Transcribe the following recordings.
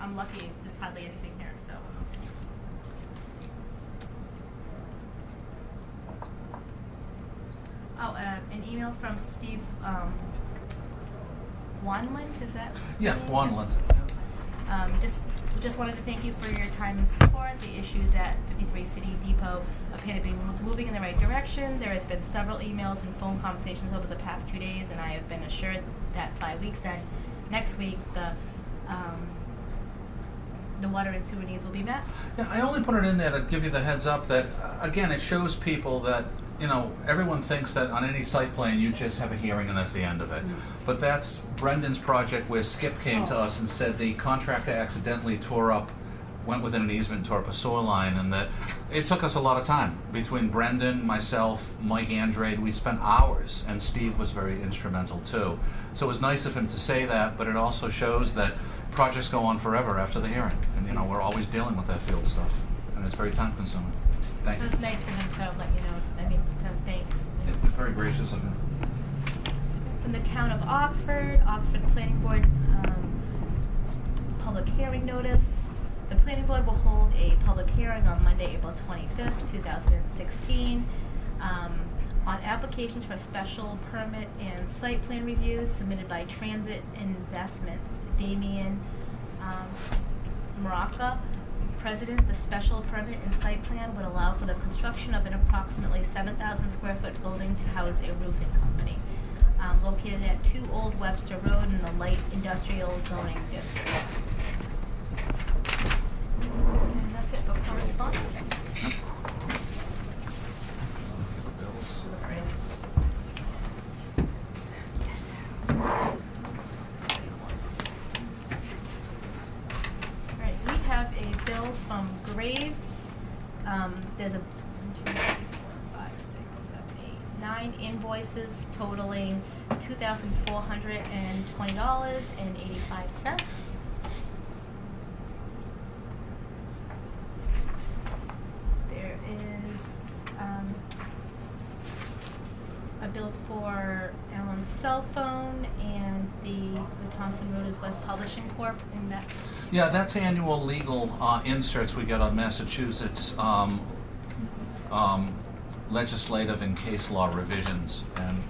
I'm lucky there's hardly anything here, so. Oh, an email from Steve Wanland, is that? Yeah, Wanland. Just wanted to thank you for your time and support. The issues at 53 City Depot appear to be moving in the right direction. There has been several emails and phone conversations over the past 2 days, and I have been assured that by week's end, next week, the water and sewer needs will be met. Yeah, I only put it in there to give you the heads up that, again, it shows people that, you know, everyone thinks that on any site plan you just have a hearing and that's the end of it. But that's Brendan's project where Skip came to us and said the contractor accidentally went within an easement, tore up a sewer line, and that it took us a lot of time. Between Brendan, myself, Mike Andrade, we spent hours, and Steve was very instrumental too. So it was nice of him to say that, but it also shows that projects go on forever after the hearing. And, you know, we're always dealing with that field stuff, and it's very time consuming. Thank you. It was nice for him to let you know, thanks. It was very gracious of him. From the town of Oxford Planning Board, public hearing notice. The planning board will hold a public hearing on Monday, April 25th, 2016, on applications for special permit and site plan reviews submitted by Transit Investments. Damian Maraca, President. The special permit and site plan would allow for the construction of an approximately 7,000 square foot building to house a roofing company, located at 2 Old Webster Road in the light industrial zoning district. And that's it for correspondence. Alright, we have a bill from Graves. There's a 1, 2, 3, 4, 5, 6, 7, 8, 9 invoices totaling $2,420.85. There is a bill for Alan's cell phone and the Thompson Reuters West Publishing Corp. And that's Yeah, that's annual legal inserts we get on Massachusetts legislative and case law revisions, and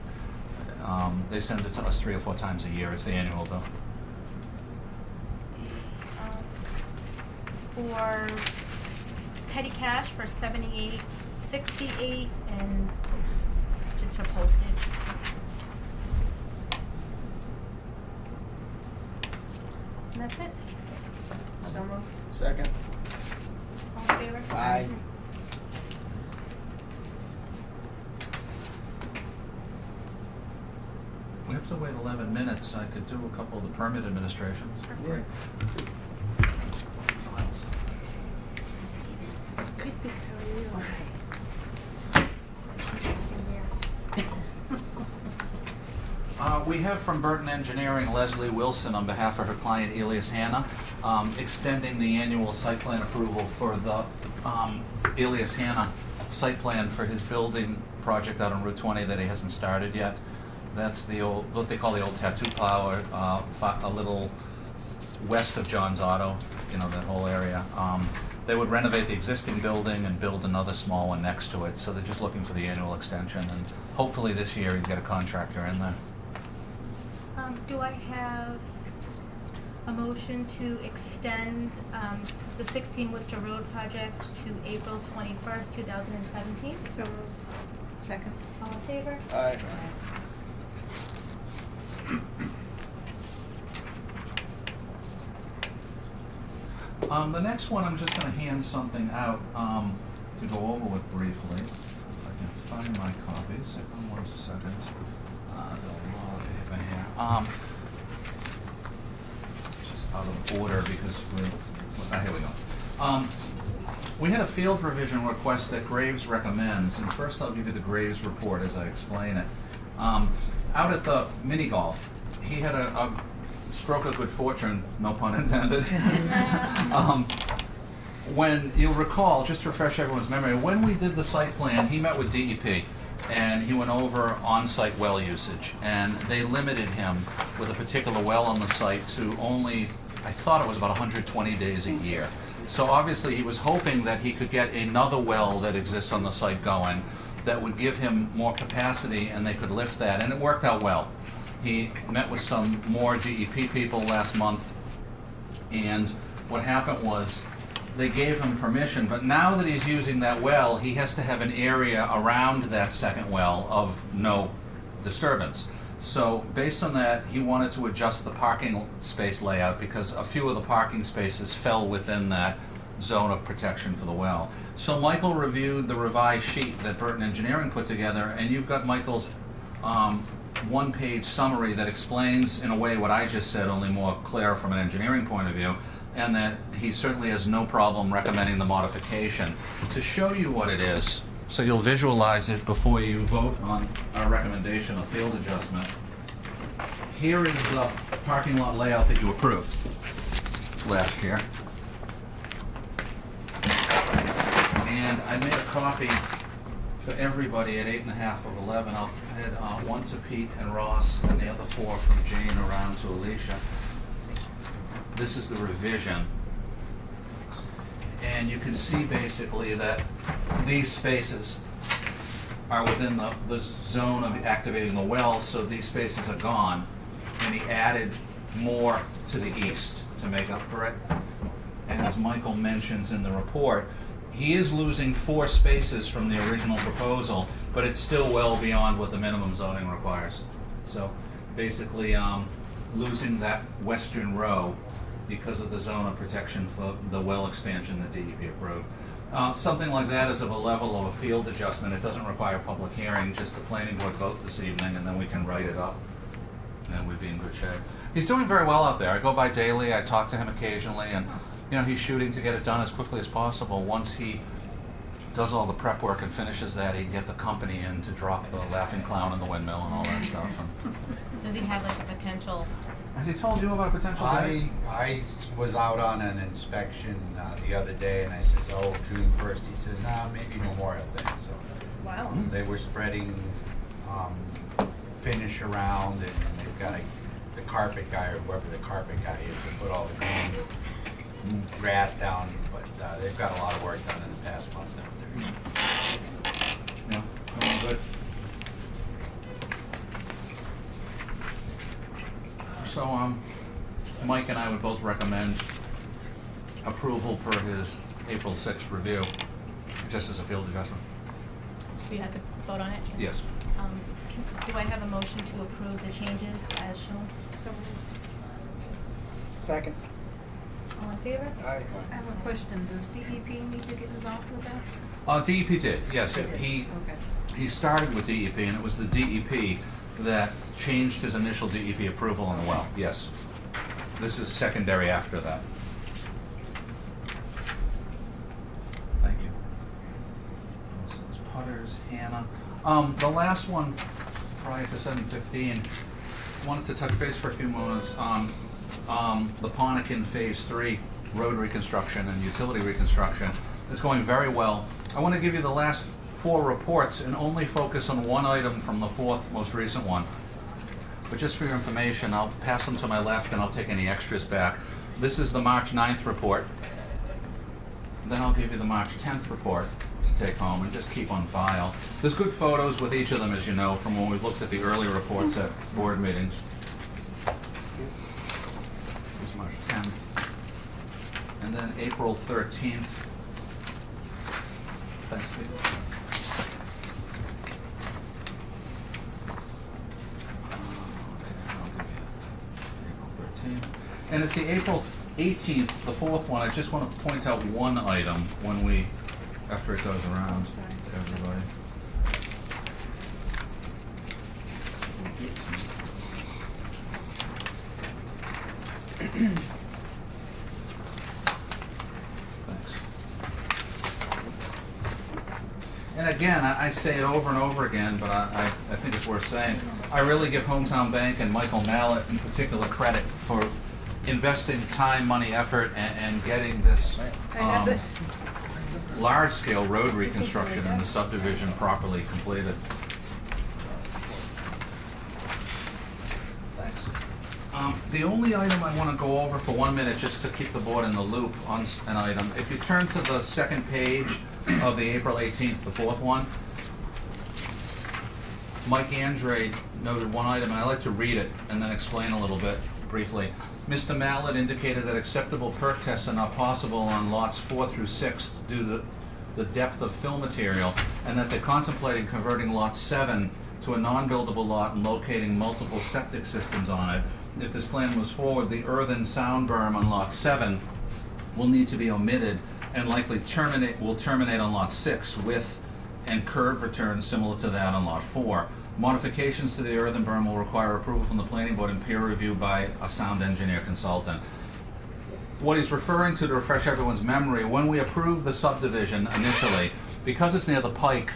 they send it to us 3 or 4 times a year. It's the annual bill. for petty cash for $78.68 and just for postage. And that's it. So moved. Second. All in favor? Aye. We have to wait 11 minutes. I could do a couple of the permit administrations. Yeah. Files. Good things, how are you? Interesting here. We have from Burton Engineering Leslie Wilson on behalf of her client Elias Hanna, extending the annual site plan approval for the Elias Hanna site plan for his building project out on Route 20 that he hasn't started yet. That's the old, what they call the old tattoo parlor, a little west of John's Auto, you know, that whole area. They would renovate the existing building and build another small one next to it, so they're just looking for the annual extension, and hopefully this year he'd get a contractor in there. Do I have a motion to extend the 16 Worcester Road project to April 21st, 2017? So moved. Second. All in favor? Aye. The next one, I'm just going to hand something out to go over with briefly. If I can find my copies. Hold on 1 second. Got a lot of paper here. Just out of order because we're. Here we go. We had a field revision request that Graves recommends, and first I'll give you the Graves report as I explain it. Out at the mini golf, he had a stroke of good fortune, no pun intended. When you'll recall, just to refresh everyone's memory, when we did the site plan, he met with DEP and he went over on-site well usage, and they limited him with a particular well on the site to only I thought it was about 120 days a year. So obviously, he was hoping that he could get another well that exists on the site going that would give him more capacity and they could lift that, and it worked out well. He met with some more DEP people last month, and what happened was they gave him permission, but now that he's using that well, he has to have an area around that second well of no disturbance. So based on that, he wanted to adjust the parking space layout because a few of the parking spaces fell within that zone of protection for the well. So Michael reviewed the revised sheet that Burton Engineering put together, and you've got Michael's one-page summary that explains in a way what I just said, only more clear from an engineering point of view, and that he certainly has no problem recommending the modification. To show you what it is, so you'll visualize it before you vote on our recommendation of field adjustment, here is the parking lot layout that you approved last year. And I made a copy for everybody at 8.5 of 11. I'll head one to Pete and Ross and the other 4 from Jane around to Alicia. This is the revision. And you can see basically that these spaces are within the zone of activating the well, so these spaces are gone. And he added more to the east to make up for it. And as Michael mentions in the report, he is losing 4 spaces from the original proposal, but it's still well beyond what the minimum zoning requires. So basically, losing that western row because of the zone of protection for the well expansion that DEP approved. Something like that is of a level of a field adjustment. It doesn't require public hearing, just a planning board vote this evening, and then we can write it up, and we'd be in good shape. He's doing very well out there. I go by daily, I talk to him occasionally, and you know, he's shooting to get it done as quickly as possible. Once he does all the prep work and finishes that, he can get the company in to drop the laughing clown in the windmill and all that stuff. And Does he have like a potential? has he told you about potential date? I was out on an inspection the other day, and I says, oh, June 1st. He says, maybe Memorial Day. So Wow. they were spreading finish around, and they've got the carpet guy, or whoever the carpet guy is, to put all the green grass down. But they've got a lot of work done in the past month out there. Yeah, going good. So, Mike and I would both recommend approval per his April 6th review, just as a field adjustment. Do you have to vote on it? Yes. Do I have a motion to approve the changes as shown? Second. All in favor? Aye. I have a question. Does DEP need to get involved with that? DEP did, yes. Okay. He started with DEP, and it was the DEP that changed his initial DEP approval on the well, yes. This is secondary after that. Thank you. So it's Putters, Hannah. The last one, prior to 7:15, wanted to touch base for a few moments on the Ponican Phase 3 road reconstruction and utility reconstruction. It's going very well. I want to give you the last 4 reports and only focus on one item from the 4th most recent one. But just for your information, I'll pass them to my left and I'll take any extras back. This is the March 9th report. Then I'll give you the March 10th report to take home and just keep on file. There's good photos with each of them, as you know, from when we looked at the earlier reports at board meetings. Here's March 10th. And then April 13th. Thanks, Pete. And it's the April 18th, the 4th one. I just want to point out one item when we, after it goes around to everybody. Thanks. And again, I say it over and over again, but I think it's worth saying. I really give Hometown Bank and Michael Mallett in particular credit for investing time, money, effort, and getting this large-scale road reconstruction in the subdivision properly completed. Thanks. The only item I want to go over for 1 minute, just to keep the board in the loop on an item, if you turn to the second page of the April 18th, the fourth one, Mike Andre noted one item, and I'd like to read it and then explain a little bit briefly. Mr. Mallett indicated that acceptable perk tests are not possible on lots 4 through 6 due to the depth of fill material, and that they're contemplating converting lot 7 to a non-buildable lot and locating multiple septic systems on it. If this plan moves forward, the earthen sound berm on lot 7 will need to be omitted and likely will terminate on lot 6 with and curve returns similar to that on lot 4. Modifications to the earthen berm will require approval from the planning board and peer review by a sound engineer consultant. What he's referring to refresh everyone's memory, when we approved the subdivision initially, because it's near the pike,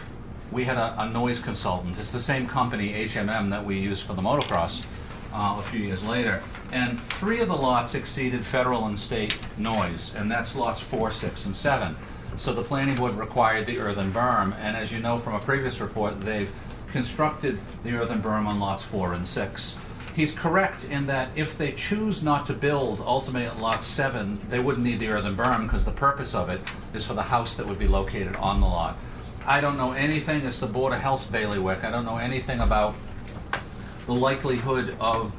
we had a noise consultant. It's the same company, HMM, that we used for the motocross a few years later. And 3 of the lots exceeded federal and state noise, and that's lots 4, 6, and 7. So the planning board required the earthen berm, and as you know from a previous report, they've constructed the earthen berm on lots 4 and 6. He's correct in that if they choose not to build ultimately at lot 7, they wouldn't need the earthen berm because the purpose of it is for the house that would be located on the lot. I don't know anything, it's the Board of Health's bailiwick, I don't know anything about the likelihood of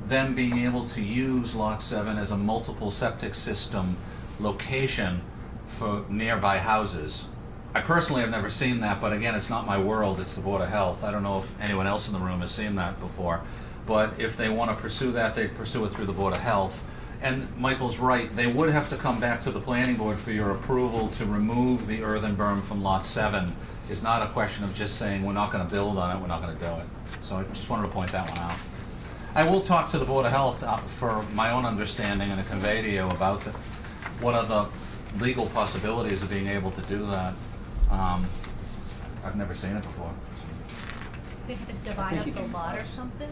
them being able to use lot 7 as a multiple septic system location for nearby houses. I personally have never seen that, but again, it's not my world, it's the Board of Health. I don't know if anyone else in the room has seen that before, but if they want to pursue that, they pursue it through the Board of Health. And Michael's right, they would have to come back to the planning board for your approval to remove the earthen berm from lot 7. It's not a question of just saying, we're not going to build on it, we're not going to do it. So I just wanted to point that one out. I will talk to the Board of Health for my own understanding and to convey to you about what are the legal possibilities of being able to do that. I've never seen it before. They have to divide up the lot or something?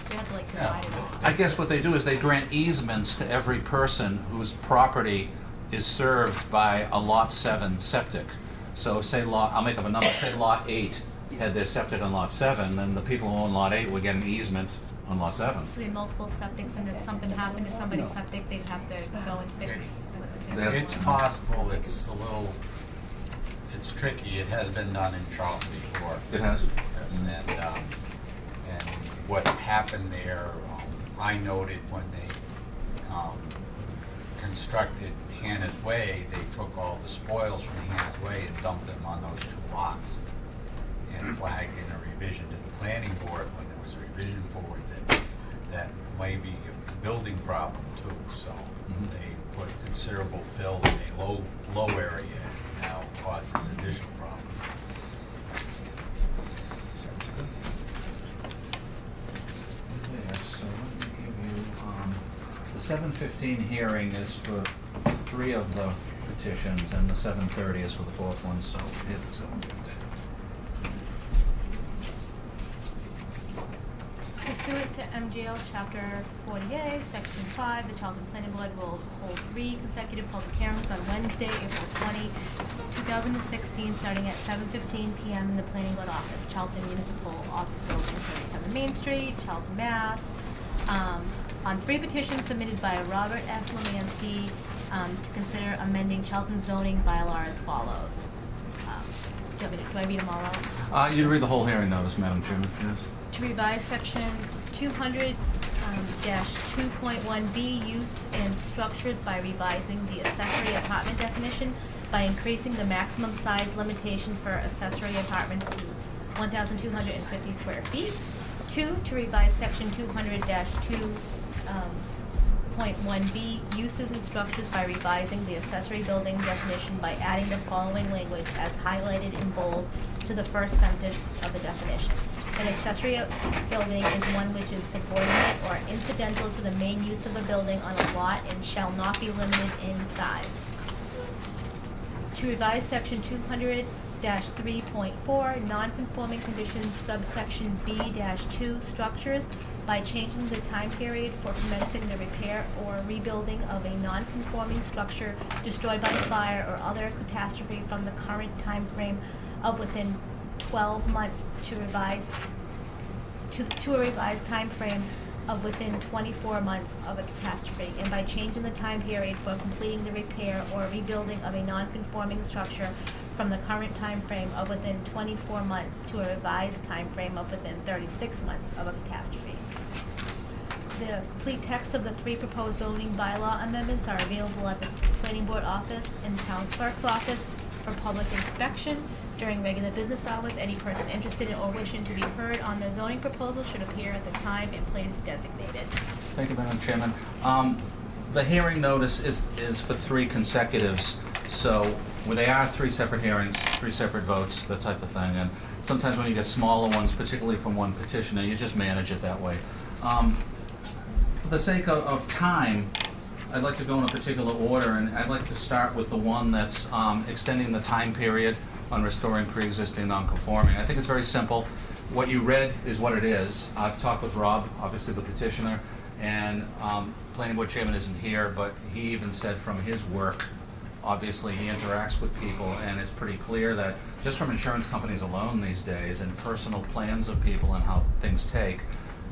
They have to like divide it up. I guess what they do is they grant easements to every person whose property is served by a lot 7 septic. So say I'll make up a number, say lot 8 had their septic on lot 7, then the people who own lot 8 would get an easement on lot 7. So they have multiple septics, and if something happened to somebody's septic, they'd have to go and fix it. Yeah. It's possible, it's it's tricky, it has been done in Charlton before. It has? Yes, and what happened there, I noted when they constructed Hannah's Way, they took all the spoils from Hannah's Way and dumped them on those 2 lots and flagged in a revision to the planning board when there was a revision forward that may be a building problem too. So they put considerable fill in a low area and now cause this additional problem. Yeah, so let me give you, the 7:15 hearing is for 3 of the petitions, and the 7:30 is for the 4th one, so here's the 7:15. Pursuant to MGL Chapter 40A, Section 5, the Charlton Planning Board will hold 3 consecutive public hearings on Wednesday, April 20, 2016, starting at 7:15 p.m. in the Planning Board office, Charlton Municipal Office Building, 37 Main Street, Charlton, Mass. On 3 petitions submitted by Robert F. Lemansky to consider amending Charlton zoning bylaw as follows. Do I read them all out? You'd read the whole hearing notice, Madam Chairman, yes. To revise section 200 2.1B, use and structures by revising the accessory apartment definition by increasing the maximum size limitation for accessory apartments to 1,250 square feet. 2, to revise section 200 2.1B, uses and structures by revising the accessory building definition by adding the following language as highlighted in bold to the first sentence of the definition. An accessory building is one which is subordinate or incidental to the main use of a building on a lot and shall not be limited in size. To revise section 200-3.4, non-conforming conditions, subsection B-2, structures, by changing the time period for commencing the repair or rebuilding of a non-conforming structure destroyed by fire or other catastrophe from the current time frame of within 12 months to a revised time frame of within 24 months of a catastrophe, and by changing the time period for completing the repair or rebuilding of a non-conforming structure from the current time frame of within 24 months to a revised time frame of within 36 months of a catastrophe. The complete text of the 3 proposed zoning bylaw amendments are available at the planning board office and town clerk's office for public inspection during regular business hours. Any person interested in or wishing to be heard on the zoning proposal should appear at the time and place designated. Thank you, Madam Chairman. The hearing notice is for 3 consecutives, so where they are 3 separate hearings, 3 separate votes, that type of thing. And sometimes when you get smaller ones, particularly from one petitioner, you just manage it that way. For the sake of time, I'd like to go in a particular order, and I'd like to start with the one that's extending the time period on restoring pre-existing non-conforming. I think it's very simple. What you read is what it is. I've talked with Rob, obviously the petitioner, and planning board chairman isn't here, but he even said from his work, obviously he interacts with people, and it's pretty clear that just from insurance companies alone these days and personal plans of people and how things take,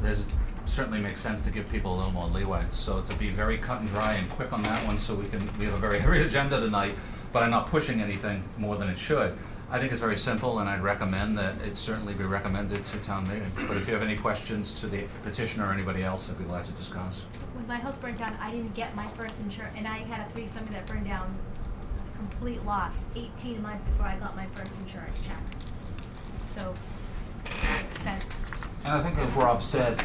there's certainly makes sense to give people a little more leeway. So to be very cut and dry and quick on that one, so we have a very heavy agenda tonight, but I'm not pushing anything more than it should. I think it's very simple, and I'd recommend that it certainly be recommended to town meeting. But if you have any questions to the petitioner or anybody else, I'd be glad to discuss. When my house burned down, I didn't get my first insurance, and I had a 3-family that burned down, complete loss, 18 months before I got my first insurance check. So, it makes sense. And I think as Rob said,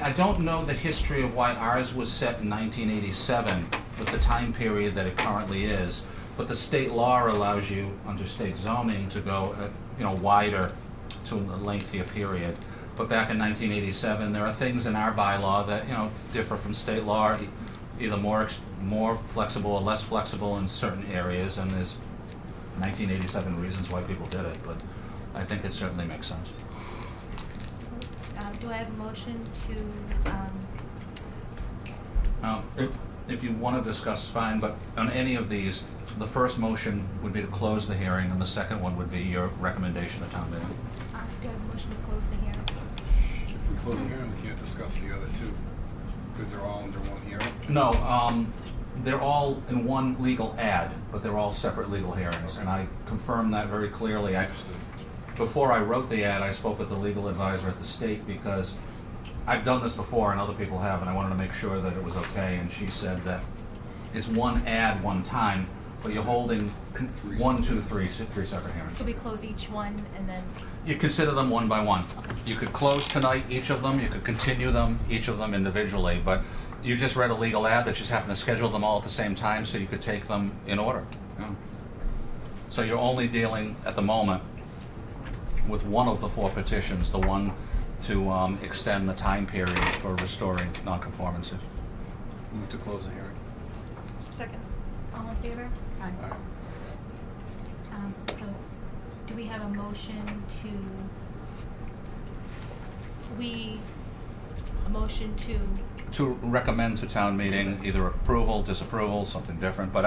I don't know the history of why ours was set in 1987 with the time period that it currently is, but the state law allows you, under state zoning, to go wider to a lengthier period. But back in 1987, there are things in our bylaw that differ from state law, either more flexible or less flexible in certain areas, and there's 1987 reasons why people did it, but I think it certainly makes sense. Do I have a motion to, If you want to discuss, fine, but on any of these, the first motion would be to close the hearing, and the second one would be your recommendation to town meeting. do I have a motion to close the hearing? If we close the hearing, we can't discuss the other 2, because they're all under one hearing. No, they're all in one legal ad, but they're all separate legal hearings, and I confirmed that very clearly. Before I wrote the ad, I spoke with the legal advisor at the state, because I've done this before and other people have, and I wanted to make sure that it was okay, and she said that it's one ad, one time, but you're holding 1, 2, 3 separate hearings. So we close each one and then, You consider them one by one. You could close tonight, each of them, you could continue them, each of them individually, but you just read a legal ad that just happened to schedule them all at the same time, so you could take them in order. Yeah. So you're only dealing, at the moment, with one of the 4 petitions, the one to extend the time period for restoring nonconformances. Move to close the hearing. Second. all in favor? Aye. Aye. So, do we have a motion to, To recommend to town meeting either approval, disapproval, something different, but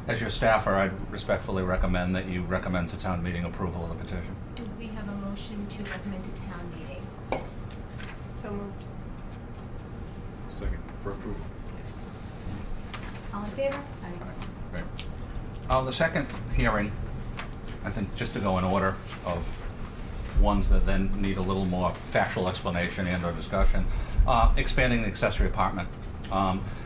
as your staffer, I'd respectfully recommend that you recommend to town meeting approval of the petition. do we have a motion to recommend to town meeting? So moved. Second, for approval. All in favor? Right. The second hearing, I think just to go in order of ones that then need a little more factual explanation and or discussion, expanding the accessory apartment.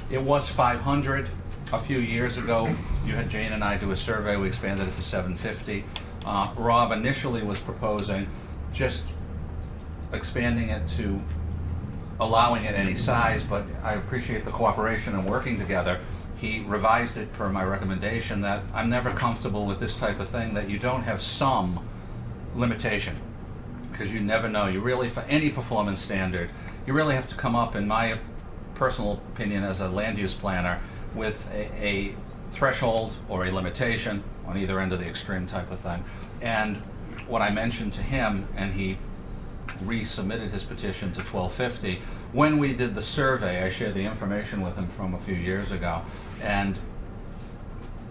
It was 500 a few years ago. You had Jane and I do a survey, we expanded it to 750. Rob initially was proposing just expanding it to allowing it any size, but I appreciate the cooperation and working together. He revised it per my recommendation that I'm never comfortable with this type of thing, that you don't have some limitation, because you never know. You really, for any performance standard, you really have to come up, in my personal opinion as a land use planner, with a threshold or a limitation on either end of the extreme type of thing. And what I mentioned to him, and he resubmitted his petition to 1250. When we did the survey, I shared the information with him from a few years ago, and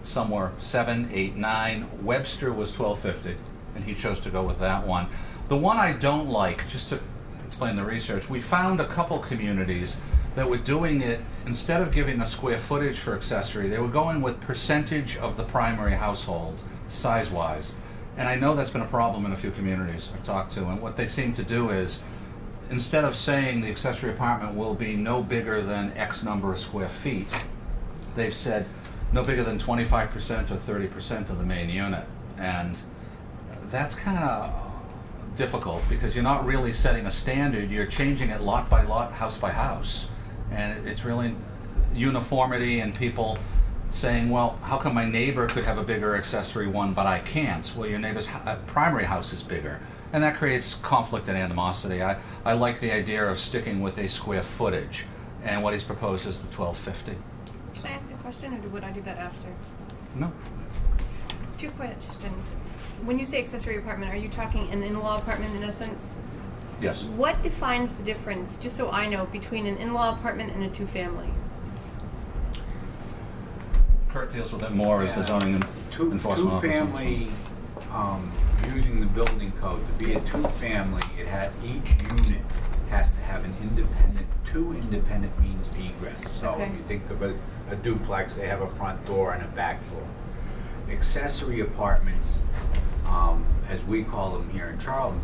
some were 7, 8, 9. Webster was 1250, and he chose to go with that one. The one I don't like, just to explain the research. We found a couple communities that were doing it, instead of giving a square footage for accessory, they were going with percentage of the primary household, size-wise. And I know that's been a problem in a few communities I've talked to, and what they seem to do is, instead of saying the accessory apartment will be no bigger than X number of square feet, they've said no bigger than 25% or 30% of the main unit. And that's kind of difficult because you're not really setting a standard, you're changing it lot by lot, house by house. And it's really uniformity and people saying, well, how come my neighbor could have a bigger accessory one but I can't? Well, your neighbor's primary house is bigger. And that creates conflict and animosity. I like the idea of sticking with a square footage, and what he's proposed is the 1250. Can I ask a question, or would I do that after? No. 2 questions. When you say accessory apartment, are you talking an in-law apartment in essence? Yes. What defines the difference, just so I know, between an in-law apartment and a two-family? Kurt deals with it more as the zoning enforcement officer. Two-family, using the building code, to be a two-family, each unit has to have two independent means of egress. So Okay. if you think of a duplex, they have a front door and a back door. Accessory apartments, as we call them here in Charlton,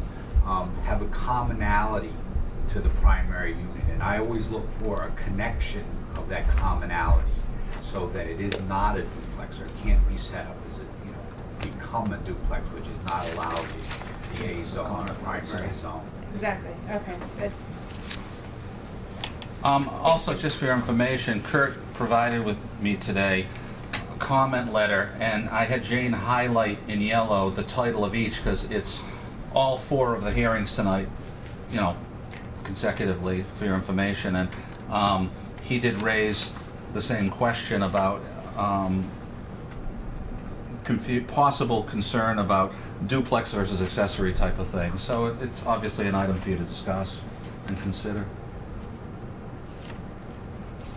have a commonality to the primary unit. And I always look for a connection of that commonality so that it is not a duplex, or it can't be set up as become a duplex, which is not allowed in the A zone or primary zone. Exactly, okay, that's, Also, just for your information, Kurt provided with me today a comment letter, and I had Jane highlight in yellow the title of each because it's all 4 of the hearings tonight, consecutively for your information. And he did raise the same question about possible concern about duplex versus accessory type of thing. So it's obviously an item for you to discuss and consider.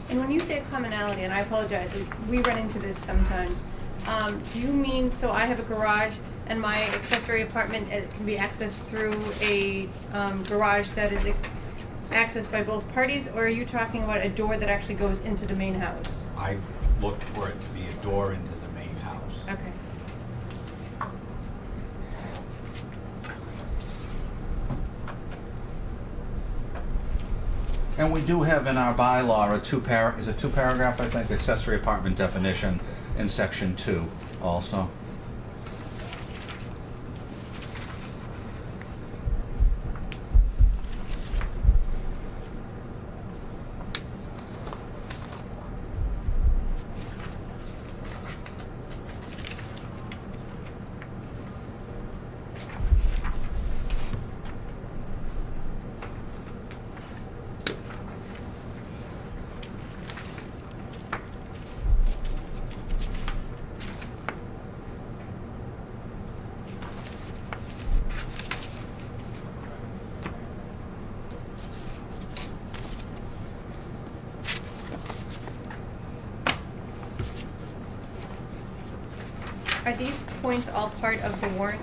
and when you say a commonality, and I apologize, we run into this sometimes, do you mean, so I have a garage and my accessory apartment, it can be accessed through a garage that is accessed by both parties, or are you talking about a door that actually goes into the main house? I look for it to be a door into the main house. Okay. And we do have in our bylaw is a 2-paragraph, I think, accessory apartment definition in section 2 also. Are these points all part of the warrant?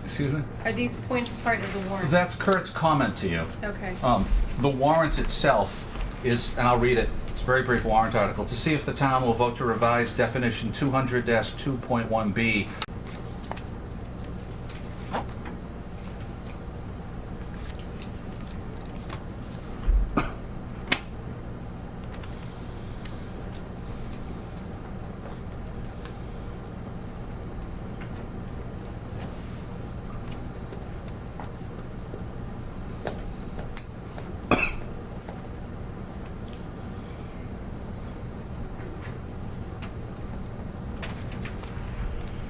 Excuse me? Are these points part of the warrant? That's Kurt's comment to you. Okay. The warrant itself is, and I'll read it, it's a very brief warrant article, to see if the town will vote to revise definition 200-2.1B.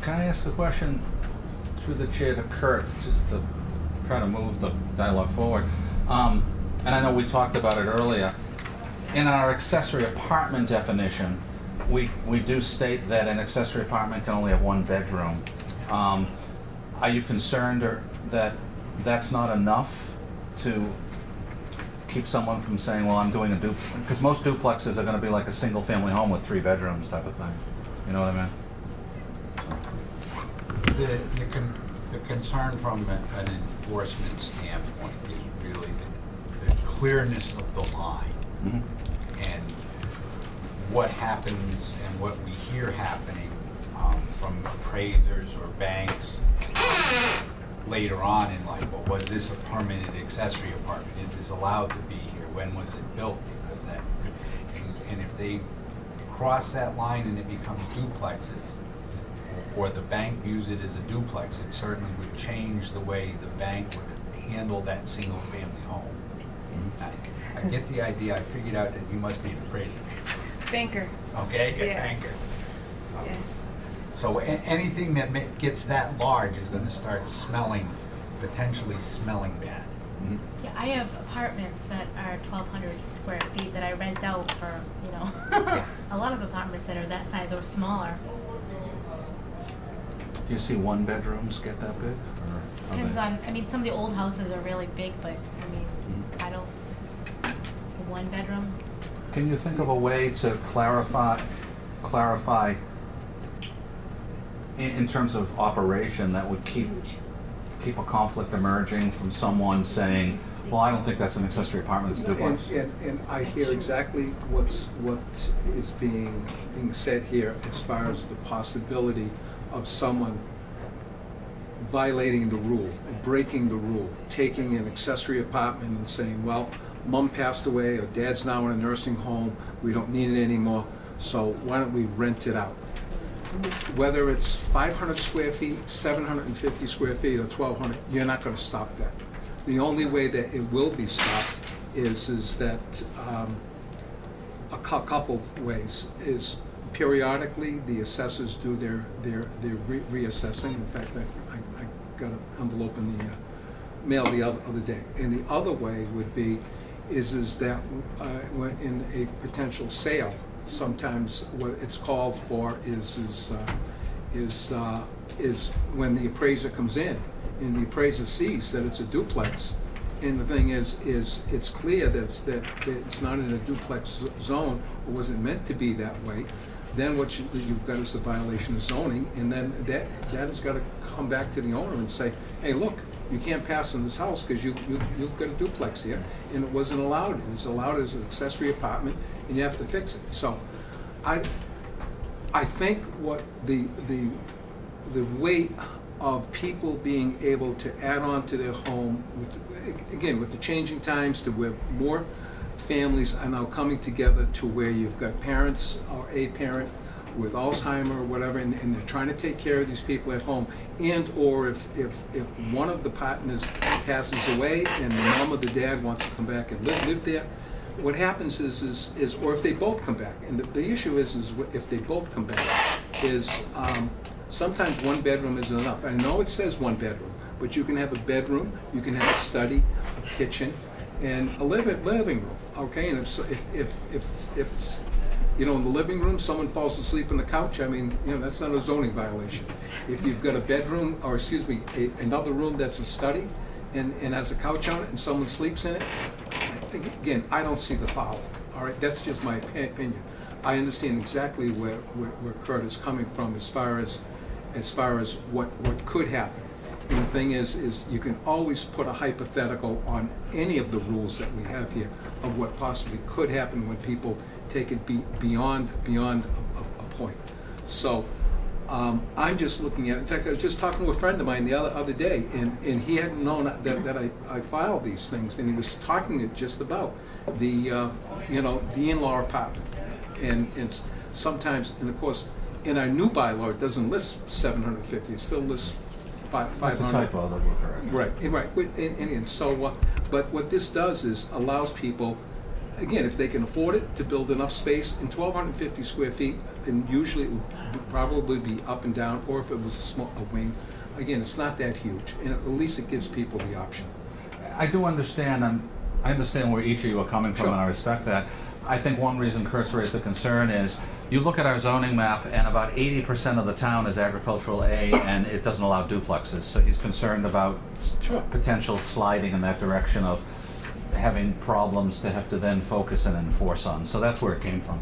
Can I ask a question through the chair to Kurt, just to try to move the dialogue forward? And I know we talked about it earlier. In our accessory apartment definition, we do state that an accessory apartment can only have 1 bedroom. Are you concerned that that's not enough to keep someone from saying, well, I'm doing a duplex? Because most duplexes are going to be like a single-family home with 3 bedrooms type of thing. You know what I mean? The concern from an enforcement standpoint is really the clearness of the line Mhm. and what happens and what we hear happening from appraisers or banks later on in life. Well, was this a permanent accessory apartment? Is this allowed to be here? When was it built? Because that, and if they cross that line and it becomes duplexes, or the bank views it as a duplex, it certainly would change the way the bank would handle that single-family home. I get the idea. I figured out that you must be an appraiser. Banker, Okay, good Yes. banker. yes. So anything that gets that large is going to start smelling, potentially smelling bad. Mhm. Yeah, I have apartments that are 1,200 square feet that I rent out for, you know, a lot of apartments that are that size or smaller. Do you see one bedrooms get that big? Or are Depends they- on, I mean, some of the old houses are really big, but, I mean, Mhm. I don't, one bedroom, Can you think of a way to clarify in terms of operation that would keep a conflict emerging from someone saying, well, I don't think that's an accessory apartment, it's a duplex? And I hear exactly what is being said here as far as the possibility of someone violating the rule, breaking the rule, taking an accessory apartment and saying, well, mom passed away or dad's now in a nursing home, we don't need it anymore, so why don't we rent it out? Whether it's 500 square feet, 750 square feet, or 1,200, you're not going to stop that. The only way that it will be stopped is that a couple of ways is periodically the assessors do their reassessing. In fact, I got an envelope in the mail the other day. And the other way would be is that when in a potential sale, sometimes what it's called for is when the appraiser comes in and the appraiser sees that it's a duplex, and the thing is it's clear that it's not in a duplex zone or wasn't meant to be that way, then what you've got is a violation of zoning, and then that has got to come back to the owner and say, hey, look, you can't pass in this house because you've got a duplex here, and it wasn't allowed. It was allowed as an accessory apartment, and you have to fix it. So, I think what the weight of people being able to add on to their home, with the changing times, to where more families are now coming together to where you've got parents or a parent with Alzheimer or whatever, and they're trying to take care of these people at home, and or if one of the partners passes away and the mom or the dad wants to come back and live there, what happens is or if they both come back, and the issue is if they both come back, is sometimes one bedroom isn't enough. I know it says one bedroom, but you can have a bedroom, you can have a study, a kitchen, and a living room, okay? And if you know, in the living room, someone falls asleep on the couch, I mean, you know, that's not a zoning violation. If you've got a bedroom, or excuse me, another room that's a study and has a couch on it and someone sleeps in it, again, I don't see the foul, all right? That's just my opinion. I understand exactly where Kurt is coming from as far as what could happen. And the thing is you can always put a hypothetical on any of the rules that we have here of what possibly could happen when people take it beyond a point. So I'm just looking at, in fact, I was just talking to a friend of mine the other day, and he hadn't known that I filed these things, and he was talking just about the in-law apartment, and it's sometimes, and of course, in our new bylaw, it doesn't list 750, it still lists 500. That's a typo that we're correct. Right. And so, but what this does is allows people, again, if they can afford it, to build enough space in 1,250 square feet, and usually it would probably be up and down, or if it was a wing, again, it's not that huge, and at least it gives people the option. I do understand, and I understand where each of you are coming from, Sure. and I respect that. I think one reason Kurt's raised the concern is, you look at our zoning map, and about 80% of the town is agricultural A, and it doesn't allow duplexes. So he's concerned about Sure. potential sliding in that direction of having problems to have to then focus and enforce on. So that's where it came from.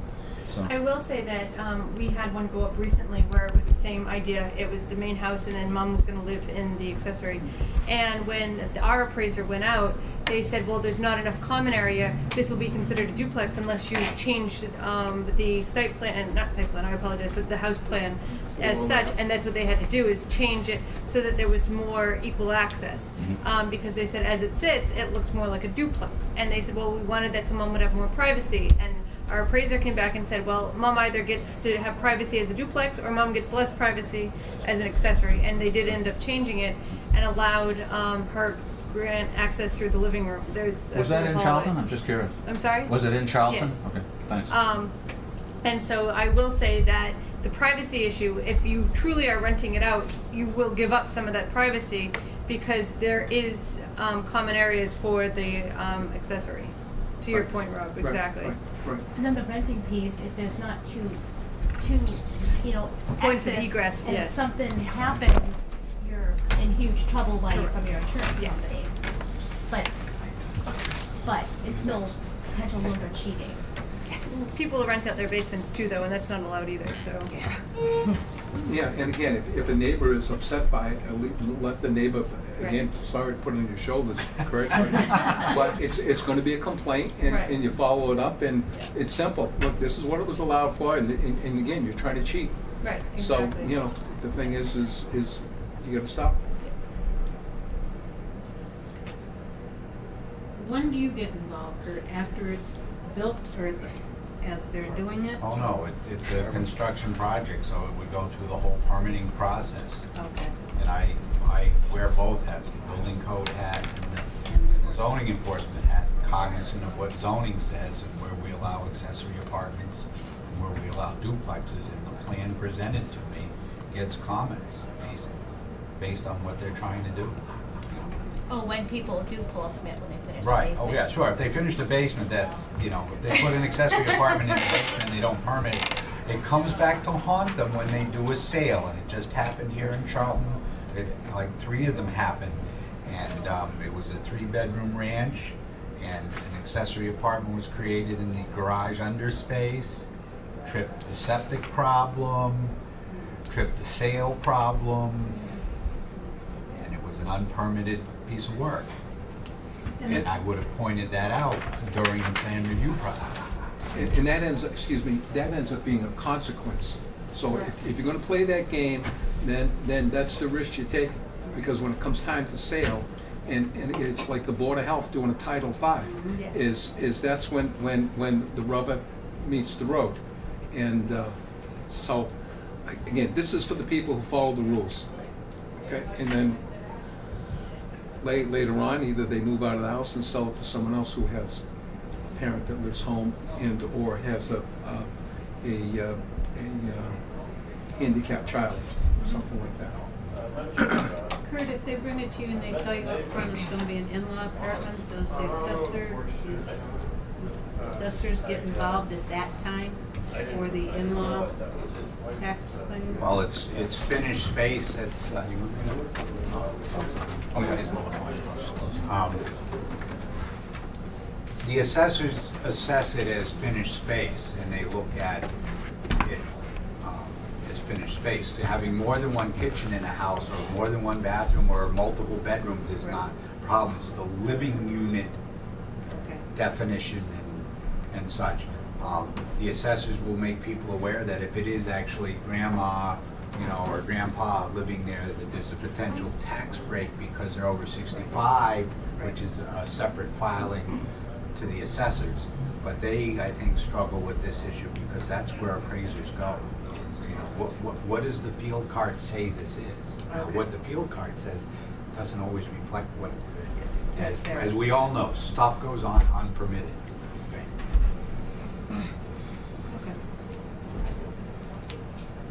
so. I will say that we had one go up recently where it was the same idea. It was the main house and then mom was going to live in the accessory. And when our appraiser went out, they said, well, there's not enough common area. This will be considered a duplex unless you change the site plan, not site plan, I apologize, but the house plan as such. And that's what they had to do, is change it so that there was more equal access. Because they said as it sits, it looks more like a duplex. And they said, well, we wanted that so mom would have more privacy. And our appraiser came back and said, well, mom either gets to have privacy as a duplex or mom gets less privacy as an accessory. And they did end up changing it and allowed her grant access through the living room. There's Was that in Charlton? I'm just curious. I'm sorry? Was it in Charlton? Yes. Okay, thanks. And so I will say that the privacy issue, if you truly are renting it out, you will give up some of that privacy because there is common areas for the accessory. To your point, Rob, exactly. Right. And then the renting piece, if there's not two, Points of exits, egress, and yes. if something happens, you're in huge trouble from your insurance Yes. company. But it's still potential lumber cheating. People rent out their basements too, though, and that's not allowed either, so. Yeah, and again, if a neighbor is upset by it, let the neighbor, again, sorry to put it on your shoulders, Kurt, but it's gonna be a complaint, Right. and you follow it up, and it's simple. Look, this is what it was allowed for, and again, you're trying to cheat. Right, So, exactly. you know, the thing is you gotta stop. When do you get involved, Kurt? After it's built or as they're doing it? Oh, no, it's a construction project, so it would go through the whole permitting process. Okay. And I wear both hats, the building code hat and the zoning enforcement hat, cognizant of what zoning says and where we allow accessory apartments and where we allow duplexes. And the plan presented to me gets comments based on what they're trying to do. Oh, when people do pull a permit when they finish the Right, basement. oh yeah, sure, if they finish the basement, that's, if they put an accessory apartment in the basement and they don't permit it, it comes back to haunt them when they do a sale, and it just happened here in Charlton. Like 3 of them happened, and it was a 3-bedroom ranch, and an accessory apartment was created in the garage underspace, tripped the septic problem, tripped the sale problem, and it was an unpermitted piece of work. And I would have pointed that out during the plan review process. And that ends up being a consequence. So if you're gonna play that game, then that's the risk you take, because when it comes time to sale, and it's like the Board of Health doing a Title V, Yes. is that's when the rubber meets the road. And so, again, this is for the people who follow the rules, okay? And then later on, either they move out of the house and sell it to someone else who has a parent that lives home and or has a handicapped child, something like that. Kurt, if they bring it to you and they tell you up front it's gonna be an in-law apartment, does the assessors get involved at that time for the in-law tax thing? Well, it's finished space, it's, the assessors assess it as finished space, and they look at it as finished space. Having more than one kitchen in a house, or more than one bathroom, or multiple bedrooms is not a problem. It's the living unit Okay. definition and such. The assessors will make people aware that if it is actually grandma, or grandpa living there, that there's a potential tax break because they're over 65, which is a separate filing to the assessors. But they, I think, struggle with this issue because that's where appraisers go. Is, what does the field card say this is? Now, what the field card says doesn't always reflect what, as we all know, stuff goes on unpermitted.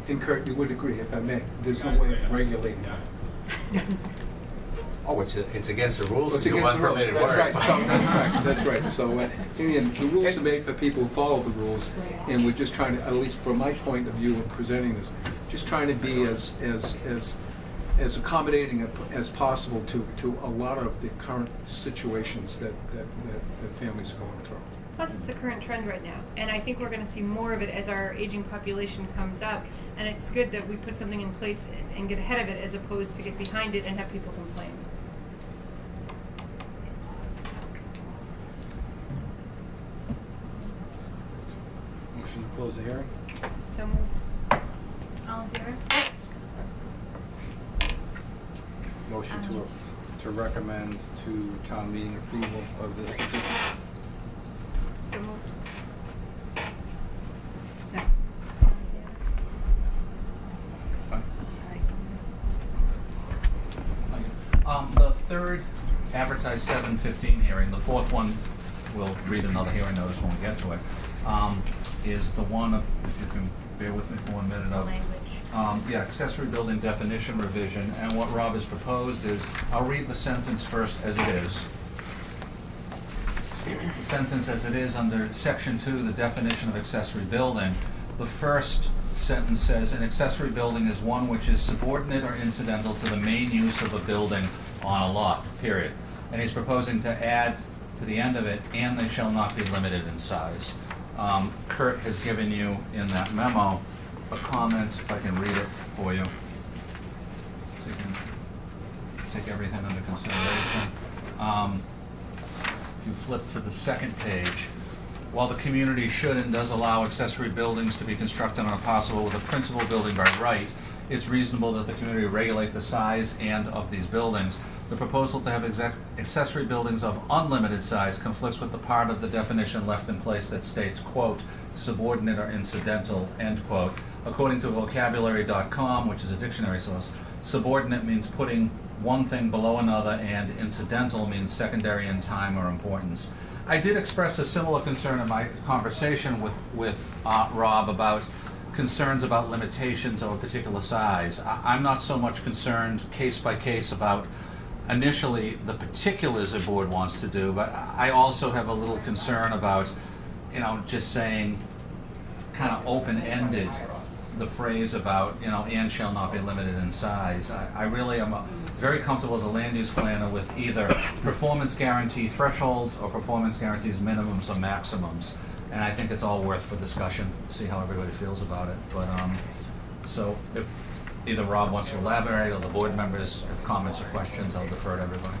And Kurt, you would agree, if I may, there's no way of regulating that. Oh, it's against the rules It's to do against the rules. unpermitted That's work. right. So, that's right. So, again, the rules are made for people who follow the rules, and we're just trying to, at least from my point of view of presenting this, just trying to be as accommodating as possible to a lot of the current situations that families are going through. Plus, it's the current trend right now, and I think we're gonna see more of it as our aging population comes up. And it's good that we put something in place and get ahead of it as opposed to get behind it and have people complain. Motion to close the hearing? So moved. All in favor? Motion to recommend to town meeting approval of this petition? So moved. Second. The third advertised 7:15 hearing, the fourth one, we'll read another hearing notice when we get to it, is the one, if you can bear with me for 1 minute, The of language. accessory building definition revision, and what Rob has proposed is, I'll read the sentence first as it is. The sentence as it is under section 2, the definition of accessory building. The first sentence says, an accessory building is one which is subordinate or incidental to the main use of a building on a lot, period. And he's proposing to add to the end of it, and they shall not be limited in size. Kurt has given you in that memo a comment, if I can read it for you, so you can take everything under consideration. If you flip to the second page, while the community should and does allow accessory buildings to be constructed on a parcel with a principal building by right, it's reasonable that the community regulate the size and of these buildings. The proposal to have accessory buildings of unlimited size conflicts with the part of the definition left in place that states, quote, subordinate or incidental, end quote. According to vocabulary.com, which is a dictionary source, subordinate means putting one thing below another, and incidental means secondary in time or importance. I did express a similar concern in my conversation with Rob about concerns about limitations of a particular size. I'm not so much concerned case by case about initially the particulars the board wants to do, but I also have a little concern about, just saying kind of open-ended the phrase about, and shall not be limited in size. I really am very comfortable as a land use planner with either performance guarantee thresholds or performance guarantees minimums or maximums. And I think it's all worth for discussion, see how everybody feels about it. But, so if either Rob wants to elaborate or the board members have comments or questions, I'll defer to everybody.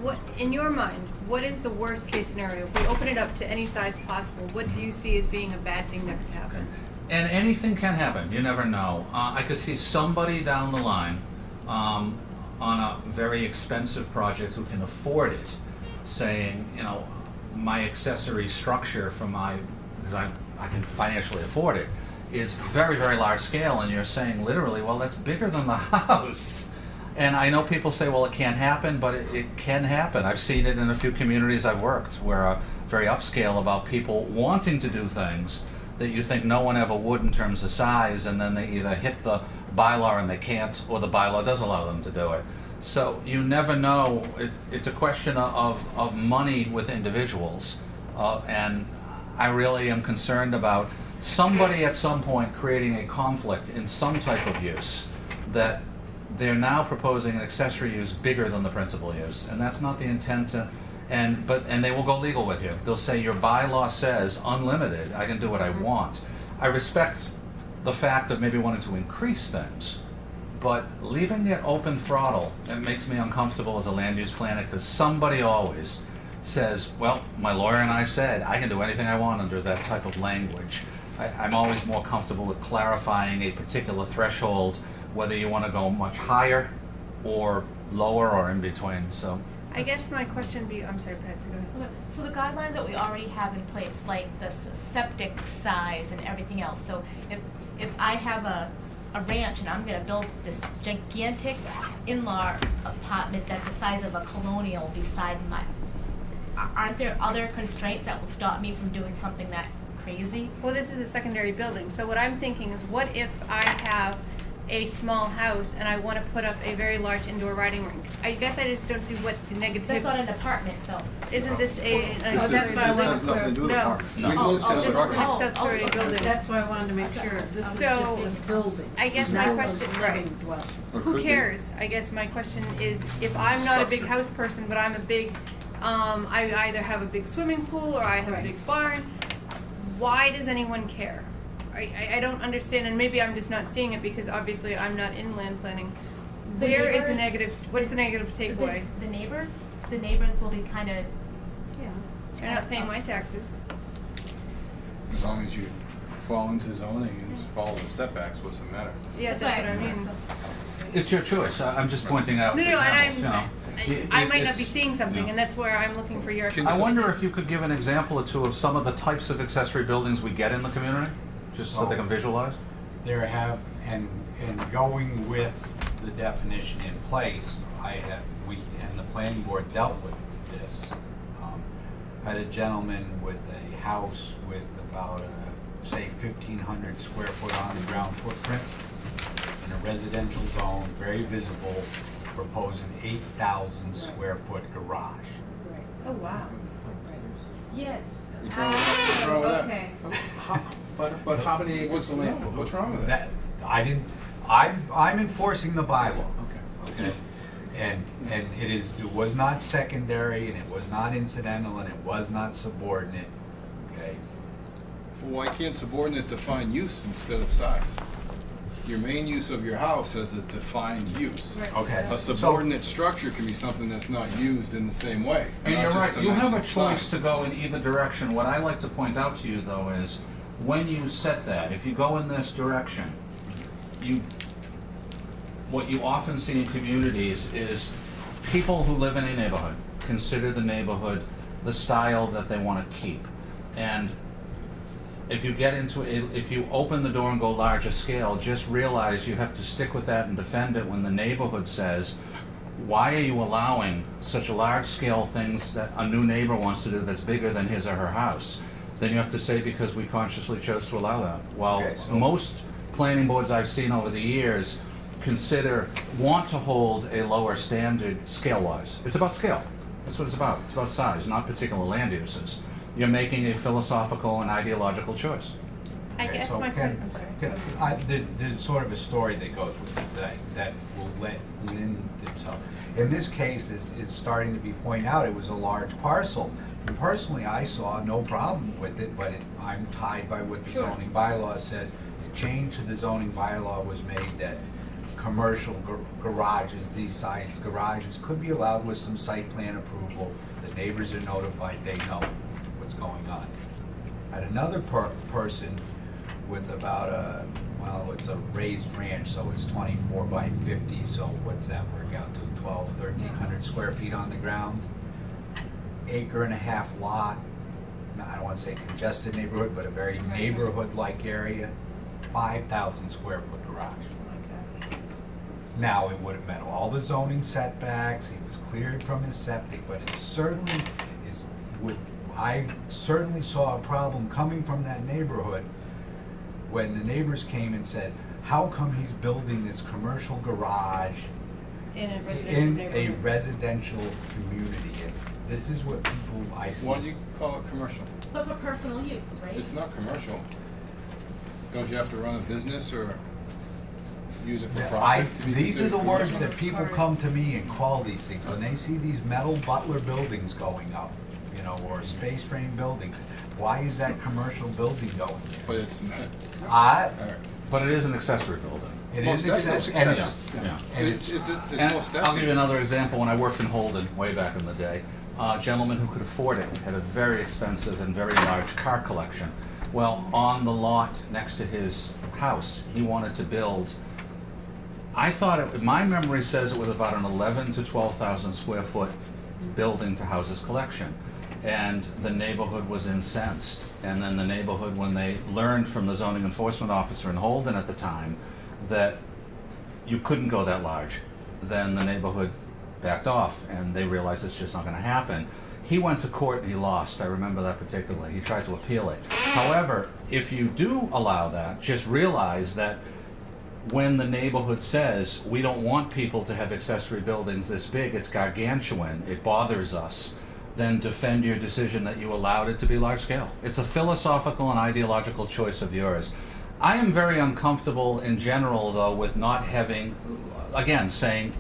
What, in your mind, what is the worst case scenario? If we open it up to any size possible, what do you see as being a bad thing that could happen? And anything can happen, you never know. I could see somebody down the line on a very expensive project who can afford it saying, my accessory structure for because I can financially afford it, is very, very large scale, and you're saying literally, well, that's bigger than the house. And I know people say, well, it can't happen, but it can happen. I've seen it in a few communities I've worked where are very upscale about people wanting to do things that you think no one ever would in terms of size, and then they either hit the bylaw and they can't, or the bylaw does allow them to do it. So you never know. It's a question of money with individuals, and I really am concerned about somebody at some point creating a conflict in some type of use that they're now proposing an accessory use bigger than the principal use, and that's not the intent. And they will go legal with you. They'll say your bylaw says unlimited. I can do what I want. I respect the fact of maybe wanting to increase things, but leaving it open throttle, it makes me uncomfortable as a land use planner, because somebody always says, well, my lawyer and I said I can do anything I want under that type of language. I'm always more comfortable with clarifying a particular threshold, whether you want to go much higher or lower or in between. So I guess my question would be, I'm sorry, Patsy, go ahead. So the guidelines that we already have in place, like the septic size and everything else, so if I have a ranch and I'm gonna build this gigantic in-law apartment that's the size of a colonial beside my, aren't there other constraints that will stop me from doing something that crazy? Well, this is a secondary building, so what I'm thinking is, what if I have a small house and I want to put up a very large indoor riding rink? I guess I just don't see what the negative. That's not an apartment though. Isn't this an This accessory has building? nothing to do with No. apartments. No. We looked at This is an structure. accessory building. That's why I wanted to make sure, this is So, just a building. I guess my not a question- living right. dwelling. Or Who could be. cares? I guess my question is, if I'm not a big Structure. house person, but I'm a big I either have a big swimming pool or I have a big barn. Why does anyone care? I don't understand, and maybe I'm just not seeing it because obviously I'm not in land planning. The Where is the neighbors- negative, what's the negative takeaway? The neighbors will be kind of, Yeah. They're not paying my taxes. As long as you fall into zoning and follow the setbacks, what's the matter? Yeah, that's what I mean. It's your choice. I'm just pointing out No, no, examples, you know. and I might not be It's- seeing something, yeah. and that's where I'm looking for your. I wonder if you could give an example or two of some of the types of accessory buildings we get in the community, just so they can visualize. There have, and going with the definition in place, we, and the planning board dealt with this. Had a gentleman with a house with about, say, 1,500 square foot on the ground footprint in a residential zone, very visible, proposed an 8,000 square foot garage. Oh, wow. yes. What's wrong with that? What's wrong with that? Okay. But how many acres of land? What's wrong with that? I'm enforcing the bylaw. Okay. Okay, and it was not secondary, and it was not incidental, and it was not subordinate, okay? Well, why can't subordinate define use instead of size? Your main use of your house has a defined use. Right. Okay. A subordinate structure can be something that's not used in the same way. And not you're just right, you have a dimensional choice size. to go in either direction. What I like to point out to you, though, is when you set that, if you go in this direction, what you often see in communities is people who live in a neighborhood consider the neighborhood the style that they want to keep. And if you get into it, if you open the door and go larger scale, just realize you have to stick with that and defend it when the neighborhood says, why are you allowing such large scale things that a new neighbor wants to do that's bigger than his or her house? Then you have to say, because we consciously chose to allow that. Well, Okay, so- most planning boards I've seen over the years want to hold a lower standard scale-wise. It's about scale. That's what it's about. It's about size, not particular land uses. You're making a philosophical and ideological choice. I Okay, guess so my can- question, I'm sorry. There's sort of a story that goes with this that will lend itself. In this case, is starting to be pointed out, it was a large parcel. And personally, I saw no problem with it, but I'm tied by what the Sure. zoning bylaw says. The change to the zoning bylaw was made that commercial garages, these size garages, could be allowed with some site plan approval. The neighbors are notified, they know what's going on. Had another person with about it's a raised ranch, so it's 24 by 50, so what's that work out to, 1,300 square feet on the ground? Acre and a half lot, I don't want to say congested neighborhood, but a very neighborhood-like area, 5,000 square foot garage. Now, it would have met all the zoning setbacks, he was cleared from his septic, but it certainly I certainly saw a problem coming from that neighborhood when the neighbors came and said, how come he's building this commercial garage In a residential in a neighborhood. residential community? And this is what people I see. Why do you call it commercial? But for personal use, right? It's not commercial. Don't you have to run a business or use it for profit to be These are considered the words commercial? that people come to me and call these things, when they see these metal Butler buildings going up, or space frame buildings. Why is that commercial building going But it's not. there? All right. But it is an accessory building. It Most is definitely. accessory, and it's, Yeah. and It's it's, most And I'll give definitely. you another example. When I worked in Holden, way back in the day, a gentleman who could afford it had a very expensive and very large car collection. Well, on the lot next to his house, he wanted to build, I thought, my memory says it was about an 11 to 12,000 square foot building to house his collection. And the neighborhood was incensed. And then the neighborhood, when they learned from the zoning enforcement officer in Holden at the time that you couldn't go that large, then the neighborhood backed off, and they realized it's just not gonna happen. He went to court and he lost, I remember that particularly. He tried to appeal it. However, if you do allow that, just realize that when the neighborhood says, we don't want people to have accessory buildings this big, it's gargantuan, it bothers us, then defend your decision that you allowed it to be large scale. It's a philosophical and ideological choice of yours. I am very uncomfortable in general, though, with not having, again, saying,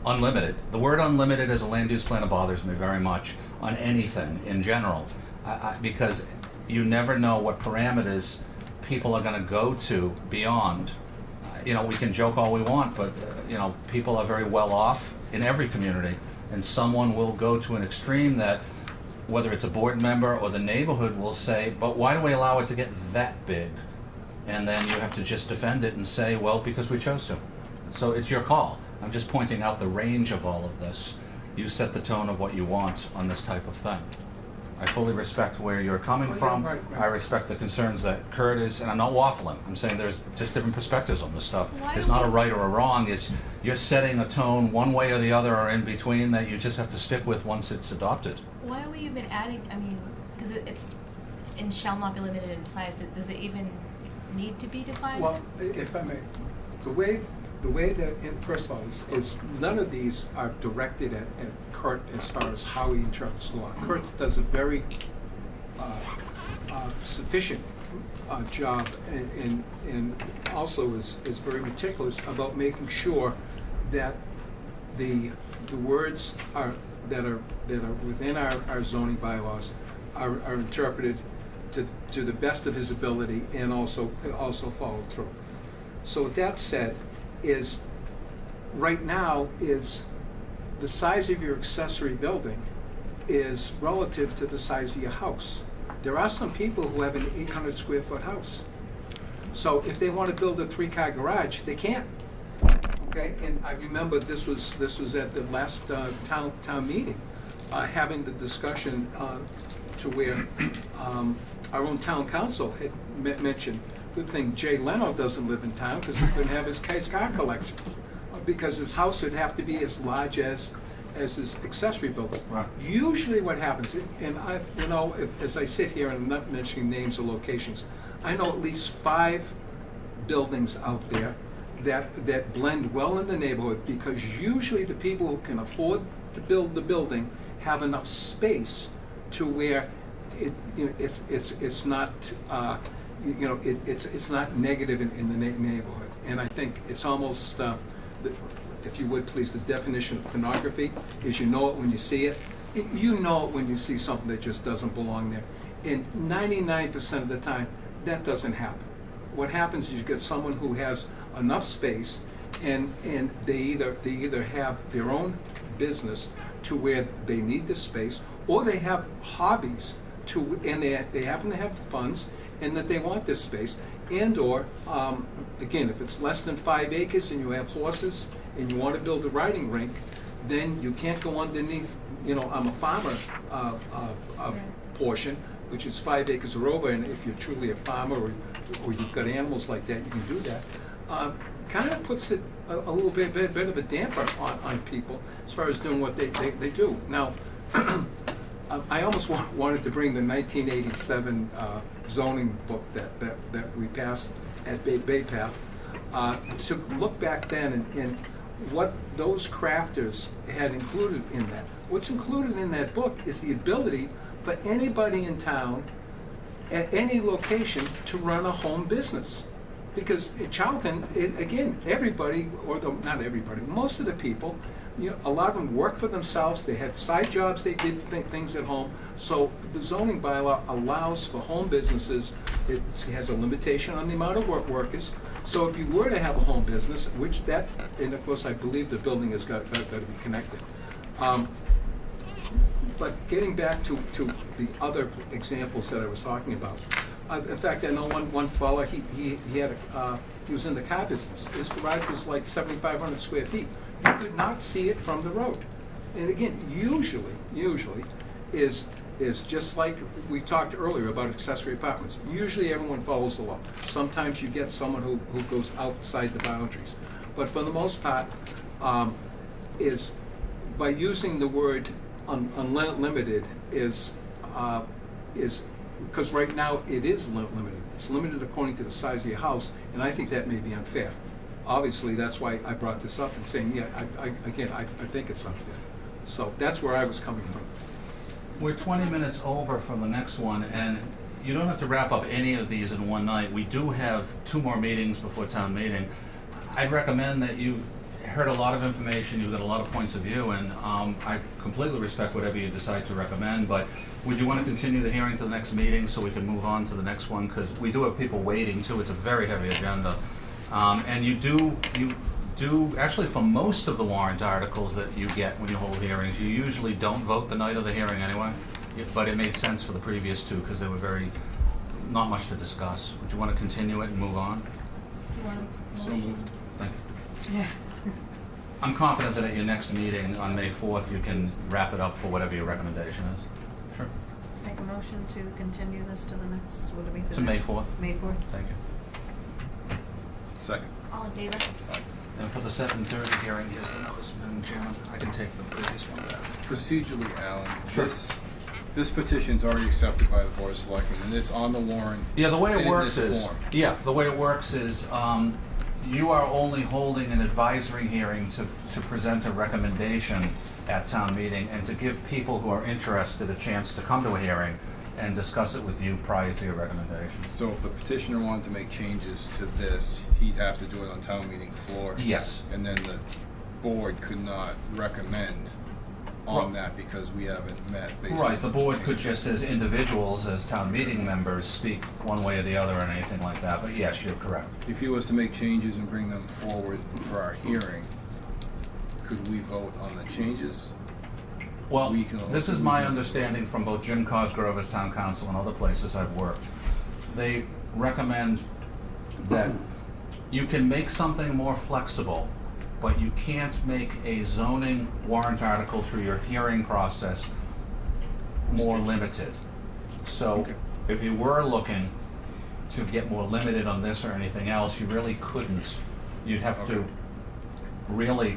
unlimited. The word unlimited as a land use planner bothers me very much on anything in general, because you never know what parameters people are going to go to beyond. We can joke all we want, but people are very well off in every community, and someone will go to an extreme that, whether it's a board member or the neighborhood, will say, but why do we allow it to get that big? And then you have to just defend it and say, well, because we chose to. So it's your call. I'm just pointing out the range of all of this. You set the tone of what you want on this type of thing. I fully respect where you're coming Oh, yeah, from. right. I respect the concerns that Kurt is, and I'm not waffling. I'm saying there's just different perspectives on this stuff. Why It's don't not a we- right or a wrong. It's you're setting a tone one way or the other or in between that you just have to stick with once it's adopted. Why are we even adding, because it's, and shall not be limited in size, does it even need to be defined? Well, if I may, the way that, first of all, is none of these are directed at Kurt as far as how he interprets the law. Kurt does a very sufficient job and also is very meticulous about making sure that the words that are within our zoning bylaws are interpreted to the best of his ability and also followed through. So with that said, right now the size of your accessory building is relative to the size of your house. There are some people who have an 800 square foot house. So if they want to build a 3-car garage, they can't. Okay, and I remember this was at the last town meeting, having the discussion to where our own town council had mentioned, good thing Jay Leno doesn't live in town because he couldn't have his car collection, because his house would have to be as large as his accessory building. Right. Usually what happens, and as I sit here and I'm not mentioning names or locations, I know at least 5 buildings out there that blend well in the neighborhood, because usually the people who can afford to build the building have enough space to where it's not it's not negative in the neighborhood. And I think it's almost if you would please, the definition of pornography is you know it when you see it. You know it when you see something that just doesn't belong there. And 99% of the time, that doesn't happen. What happens is you get someone who has enough space, and they either have their own business to where they need the space, or they have hobbies and they happen to have the funds and that they want this space, and or again, if it's less than 5 acres and you have horses and you want to build a riding rink, then you can't go underneath, I'm a farmer portion, which is 5 acres or over, and if you're truly a farmer or you've got animals like that, you can do that. Kind of puts it a little bit of a damper on people as far as doing what they do. Now, I almost wanted to bring the 1987 zoning book that we passed at Bay Path to look back then and what those crafters had included in that. What's included in that book is the ability for anybody in town at any location to run a home business. Because in Charlton, again, everybody, not everybody, most of the people, a lot of them worked for themselves. They had side jobs. They did things at home. So the zoning bylaw allows for home businesses. It has a limitation on the amount of workers. So if you were to have a home business, and of course I believe the building has got to be connected. But getting back to the other examples that I was talking about. In fact, I know one fella, he was in the car business. His garage was like 7,500 square feet. You could not see it from the road. And again, usually is just like we talked earlier about accessory apartments. Usually everyone follows the law. Sometimes you get someone who goes outside the boundaries. But for the most part, is by using the word unlimited is because right now it is limited. It's limited according to the size of your house, and I think that may be unfair. Obviously, that's why I brought this up and saying, yeah, I think it's unfair. So that's where I was coming from. We're 20 minutes over from the next one, and you don't have to wrap up any of these in one night. We do have 2 more meetings before town meeting. I'd recommend that you heard a lot of information, you've got a lot of points of view, and I completely respect whatever you decide to recommend, but would you want to continue the hearing to the next meeting so we can move on to the next one? Because we do have people waiting too, it's a very heavy agenda. And you do, actually for most of the warrant articles that you get when you hold hearings, you usually don't vote the night of the hearing anyway, but it made sense for the previous two because they were not much to discuss. Would you want to continue it and move on? Do you want a So motion? moved. Thank you. I'm confident that at your next meeting on May 4th, you can wrap it up for whatever your recommendation is. Sure. Make a motion to continue this to the next, what do we do? To May 4th. May 4th? Thank you. Second. All in favor? And for the 7:30 hearing, here's the notice, Madam Chairman. I can take the previous one back. Procedurally, Alan, Sure. this petition's already accepted by the Board of Selectmen, and it's on the warrant. Yeah, the way it in works this is, form. the way it works is, you are only holding an advisory hearing to present a recommendation at town meeting and to give people who are interested a chance to come to a hearing and discuss it with you prior to your recommendation. So if the petitioner wanted to make changes to this, he'd have to do it on town meeting floor? Yes. And then the board could not recommend on that because we haven't met basically. Right, the board could just as individuals, as town meeting members, speak one way or the other or anything like that, but yes, you're correct. If he was to make changes and bring them forward for our hearing, could we vote on the changes? Well, We can this is my understanding from both Jim Cosgrove as town council and other places I've worked. They recommend that you can make something more flexible, but you can't make a zoning warrant article through your hearing process more limited. So Okay. if you were looking to get more limited on this or anything else, you really couldn't. You'd have to Okay. really,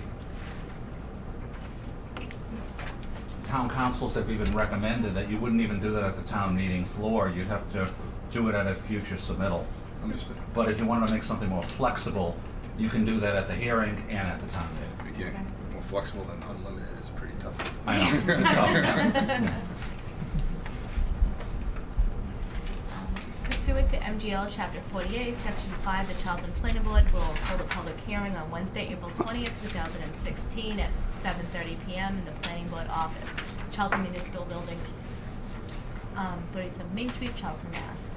town councils have even recommended that you wouldn't even do that at the town meeting floor. You'd have to do it at a future submittal. Understood. But if you wanted to make something more flexible, you can do that at the hearing and at the town meeting. We can't, more flexible than unlimited is pretty tough. I know. It's tough. Pursuant to MGL Chapter 48, Section 5, the Charlton Planning Board will hold a public hearing on Wednesday, April 20th, 2016 at 7:30 p.m. in the Planning Board office, Charlton Municipal Building, 37 Main Street, Charlton, Mass.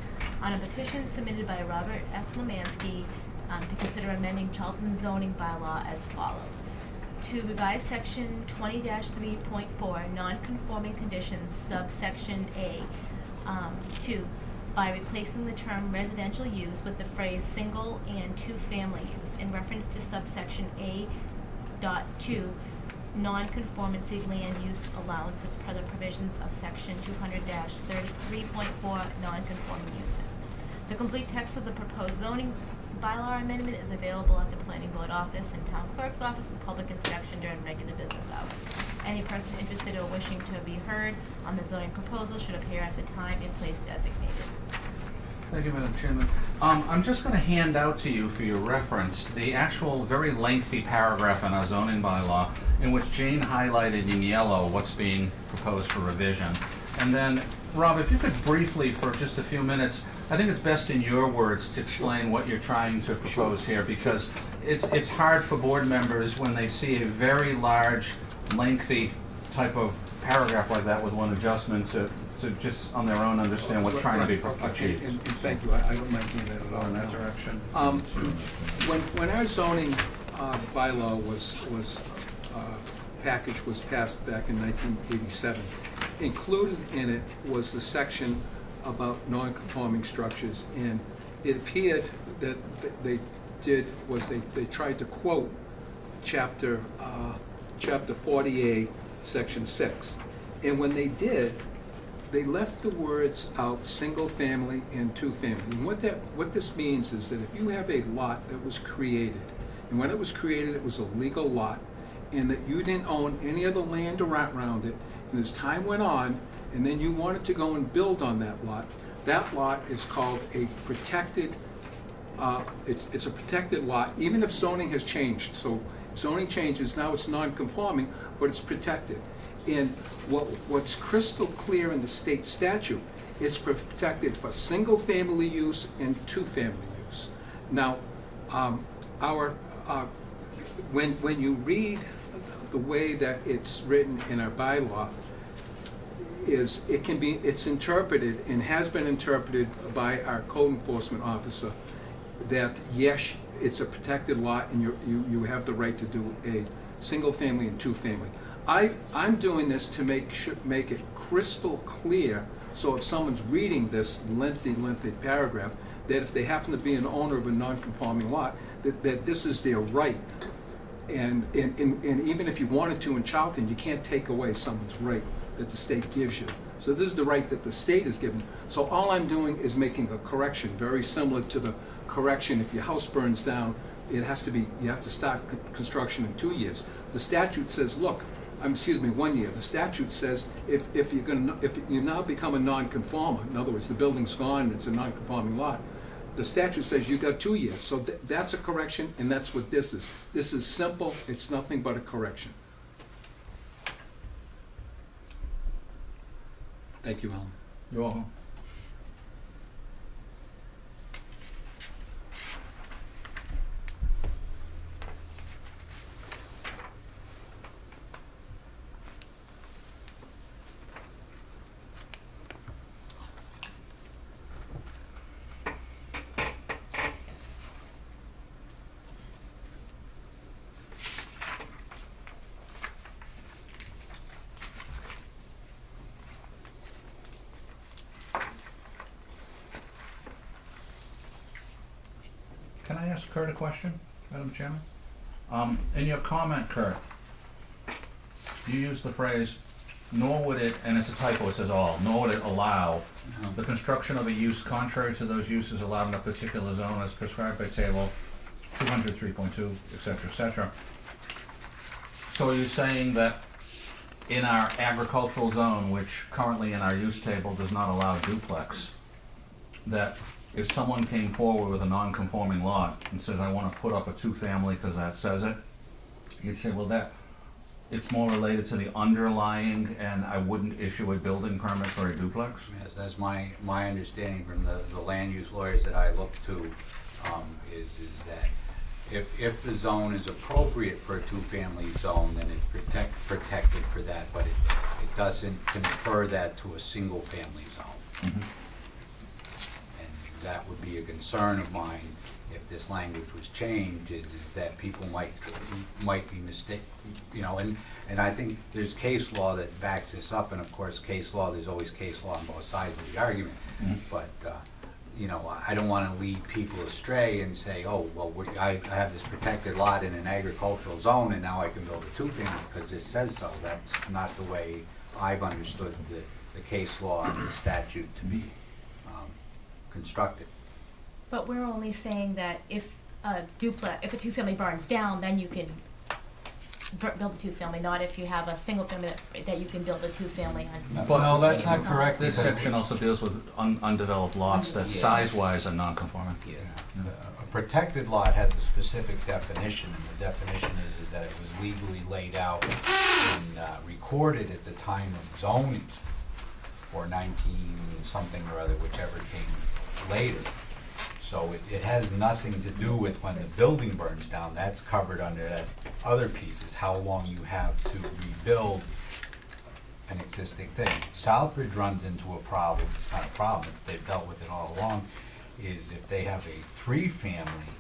On a petition submitted by Robert F. Lemansky to consider amending Charlton zoning bylaw as follows. To revise Section 20-3.4, non-conforming conditions, subsection A, 2, by replacing the term residential use with the phrase single and two-family use in reference to subsection A.2, non-conformity land use allowances per the provisions of section 200-33.4, non-conforming uses. The complete text of the proposed zoning bylaw amendment is available at the planning board office and town clerk's office for public inspection during regular business hours. Any person interested or wishing to be heard on the zoning proposal should appear at the time and place designated. Thank you, Madam Chairman. I'm just going to hand out to you for your reference the actual very lengthy paragraph in our zoning bylaw in which Jane highlighted in yellow what's being proposed for revision. And then, Rob, if you could briefly, for just a few minutes, I think it's best in your words to explain what you're trying to propose here, because it's hard for board members when they see a very large, lengthy type of paragraph like that with one adjustment to just on their own understand what's trying to be achieved. And thank you, I don't mind doing that at all In now. that direction. When our zoning bylaw package was passed back in 1987, included in it was the section about non-conforming structures, and it appeared that they tried to quote chapter 48, section 6. And when they did, they left the words out, single family and two family. And what this means is that if you have a lot that was created, and when it was created, it was a legal lot, and that you didn't own any other land around it, and as time went on, and then you wanted to go and build on that lot is called a protected, it's a protected lot, even if zoning has changed. So zoning changes, now it's non-conforming, but it's protected. And what's crystal clear in the state statute, it's protected for single-family use and two-family use. Now, when you read the way that it's written in our bylaw, it's interpreted and has been interpreted by our code enforcement officer that yes, it's a protected lot and you have the right to do a single family and two family. I'm doing this to make it crystal clear, so if someone's reading this lengthy paragraph, that if they happen to be an owner of a non-conforming lot, that this is their right. And even if you wanted to in Charlton, you can't take away someone's right that the state gives you. So this is the right that the state is given. So all I'm doing is making a correction, very similar to the correction if your house burns down, you have to start construction in 2 years. The statute says, look, 1 year. The statute says if you now become a non-conformer, in other words, the building's gone and it's a non-conforming lot, the statute says you got 2 years. So that's a correction, and that's what this is. This is simple. It's nothing but a correction. Thank you, Alan. You're welcome. Can I ask Kurt a question, Madam Chairman? In your comment, Kurt, you use the phrase, nor would it, and it's a typo, it says all, nor would it allow the construction of a use contrary to those uses allowed in a particular zone as prescribed by table 203.2, et cetera, et cetera. So are you saying that in our agricultural zone, which currently in our use table does not allow duplex, that if someone came forward with a non-conforming lot and says, I want to put up a two-family because that says it, you'd say, well, it's more related to the underlying, and I wouldn't issue a building permit for a duplex? Yes, that's my understanding from the land use lawyers that I look to, is that if the zone is appropriate for a two-family zone, then it's protected for that, but it doesn't confer that to a single-family zone. Mm-hmm. That would be a concern of mine if this language was changed, is that people might be mistaken, and I think there's case law that backs this up, and of course there's always case law on both sides of the argument, but I don't want to lead people astray and say, oh, well, I have this protected lot in an agricultural zone and now I can build a two-family because this says so. That's not the way I've understood the case law and the statute to be constructed. But we're only saying that if a two-family burns down, then you can build a two-family, not if you have a single family that you can build a two-family on. But no, that's not correct. This section also deals with undeveloped lots that size-wise are non-conforming. Yeah. A protected lot has a specific definition, and the definition is that it was legally laid out and recorded at the time of zoning, or 19-something or other, whichever came later. So it has nothing to do with when the building burns down. That's covered under that other pieces, how long you have to rebuild an existing thing. Southbridge runs into a problem. It's not a problem, they've dealt with it all along, is if they have a three-family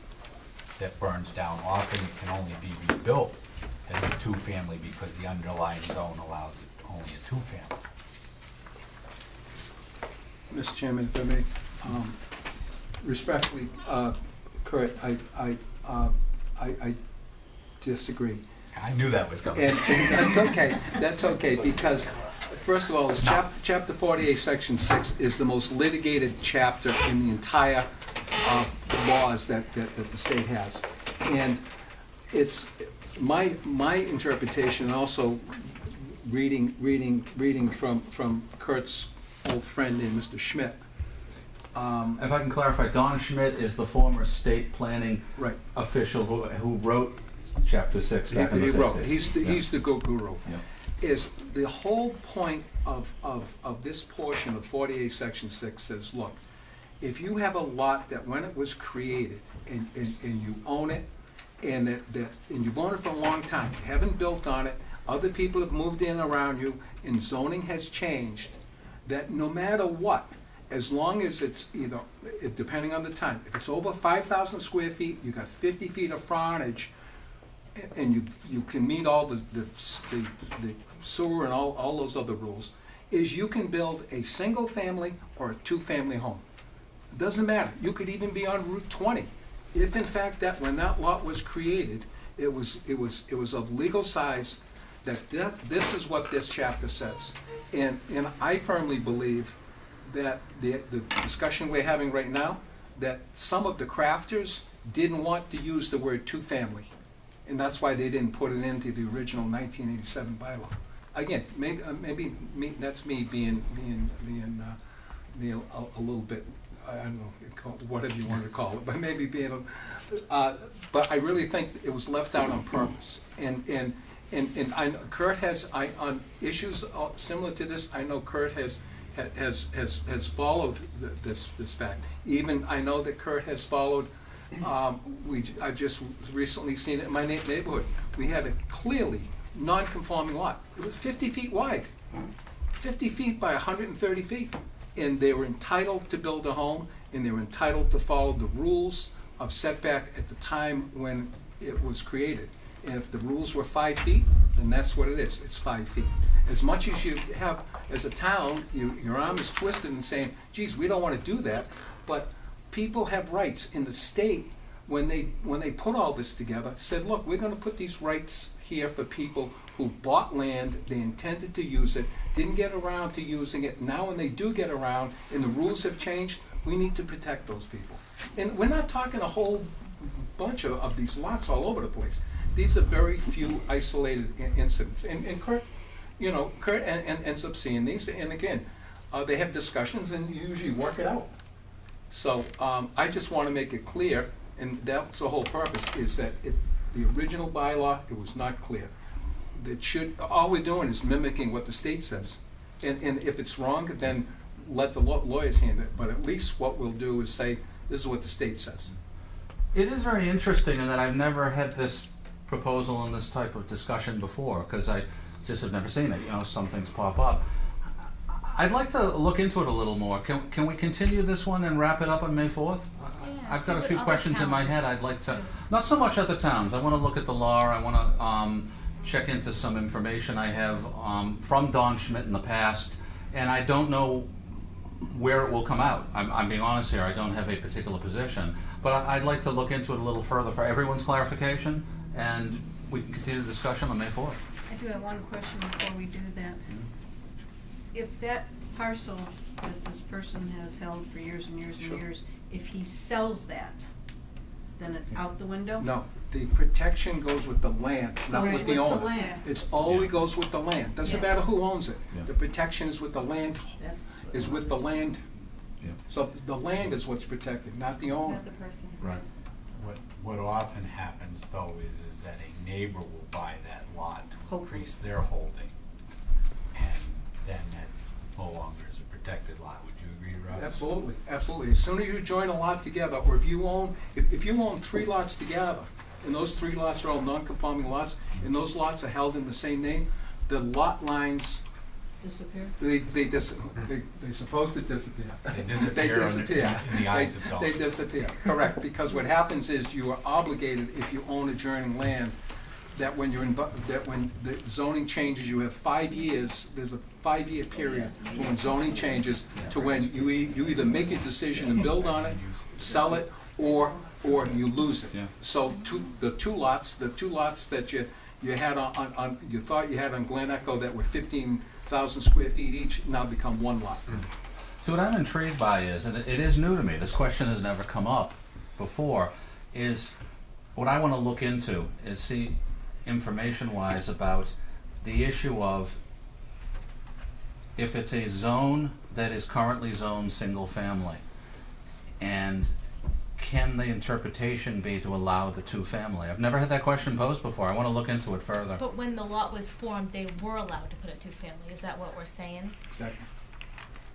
that burns down, often it can only be rebuilt as a two-family because the underlying zone allows only a two-family. Mr. Chairman, if I may, respectfully, Kurt, I disagree. I knew that was coming. And that's okay, because first of all, it's chapter 48, section 6 is the most litigated chapter in the entire laws that the state has. And it's my interpretation, and also reading from Kurt's old friend named Mr. Schmidt. If I can clarify, Don Schmidt is the former state planning official who wrote Chapter 6 back in the 60s. He's the guru. Yeah. Is the whole point of this portion of 48 section 6 says, look, if you have a lot that when it was created and you own it and and you've owned it for a long time, you haven't built on it, other people have moved in around you, and zoning has changed, that no matter what, as long as it's either, depending on the time, if it's over 5,000 square feet, you got 50 feet of frontage, and you can meet all the sewer and all those other rules, is you can build a single family or a two-family home. It doesn't matter. You could even be on Route 20. If in fact that when that lot was created, it was of legal size, that this is what this chapter says. And I firmly believe that the discussion we're having right now, that some of the crafters didn't want to use the word two-family. And that's why they didn't put it into the original 1987 bylaw. Again, maybe that's me being a little bit, I don't know, whatever you want to call it, but maybe being but I really think it was left out on purpose. And I know Kurt has, on issues similar to this, I know Kurt has followed this fact. Even I know that Kurt has followed. I've just recently seen it in my neighborhood. We had a clearly non-conforming lot. It was 50 feet wide, 50 feet by 130 feet. And they were entitled to build a home, and they were entitled to follow the rules of setback at the time when it was created. And if the rules were 5 feet, then that's what it is. It's 5 feet. As much as you have, as a town, your arm is twisted and saying, geez, we don't want to do that, but people have rights in the state. When they put all this together, said, look, we're going to put these rights here for people who bought land, they intended to use it, didn't get around to using it. Now when they do get around and the rules have changed, we need to protect those people. And we're not talking a whole bunch of these lots all over the place. These are very few isolated incidents. And Kurt, Kurt ends up seeing these, and again, they have discussions and you usually work it out. So I just want to make it clear, and that's the whole purpose, is that the original bylaw, it was not clear. All we're doing is mimicking what the state says. And if it's wrong, then let the lawyers handle it. But at least what we'll do is say, this is what the state says. It is very interesting in that I've never had this proposal and this type of discussion before, because I just have never seen it. Some things pop up. I'd like to look into it a little more. Can we continue this one and wrap it up on May 4th? I've got a few questions in my head I'd like to, not so much other towns. I want to look at the law. I want to check into some information I have from Don Schmidt in the past, and I don't know where it will come out. I'm being honest here. I don't have a particular position, but I'd like to look into it a little further for everyone's clarification, and we can continue the discussion on May 4th. I do have one question before we do that. If that parcel that this person has held for years and years and Sure. years, if he sells that, then it's out the window? No, the protection goes with the land, not Goes with the with the owner. land. It's always goes with the land. Doesn't Yes. matter who owns it. Yeah. The protection is with the land, That's is with the land. Yeah. So the land is what's protected, not the owner. Not the person. Right. What often happens though is that a neighbor will buy that lot to Hopefully. increase their holding, and then that no longer is a protected lot. Would you agree, Rob? Absolutely, absolutely. As soon as you join a lot together, or if you own 3 lots together, and those 3 lots are all non-conforming lots, and those lots are held in the same name, the lot lines, disappear? they're supposed to disappear. They disappear in the eyes of zoning. They disappear, correct, because what happens is you are obligated, if you own adjoining land, that when the zoning changes, you have 5 years, there's a 5-year period when zoning changes to when you either make a decision and build on it, sell it, or you lose it. Yeah. So the two lots that you had you thought you had on Glen Echo that were 15,000 square feet each now become 1 lot. So what I'm intrigued by is, and it is new to me, this question has never come up before, is what I want to look into is see information-wise about the issue of if it's a zone that is currently zoned single-family, and can the interpretation be to allow the 2-family? I've never had that question posed before. I want to look into it further. But when the lot was formed, they were allowed to put a 2-family. Is that what we're saying? Exactly.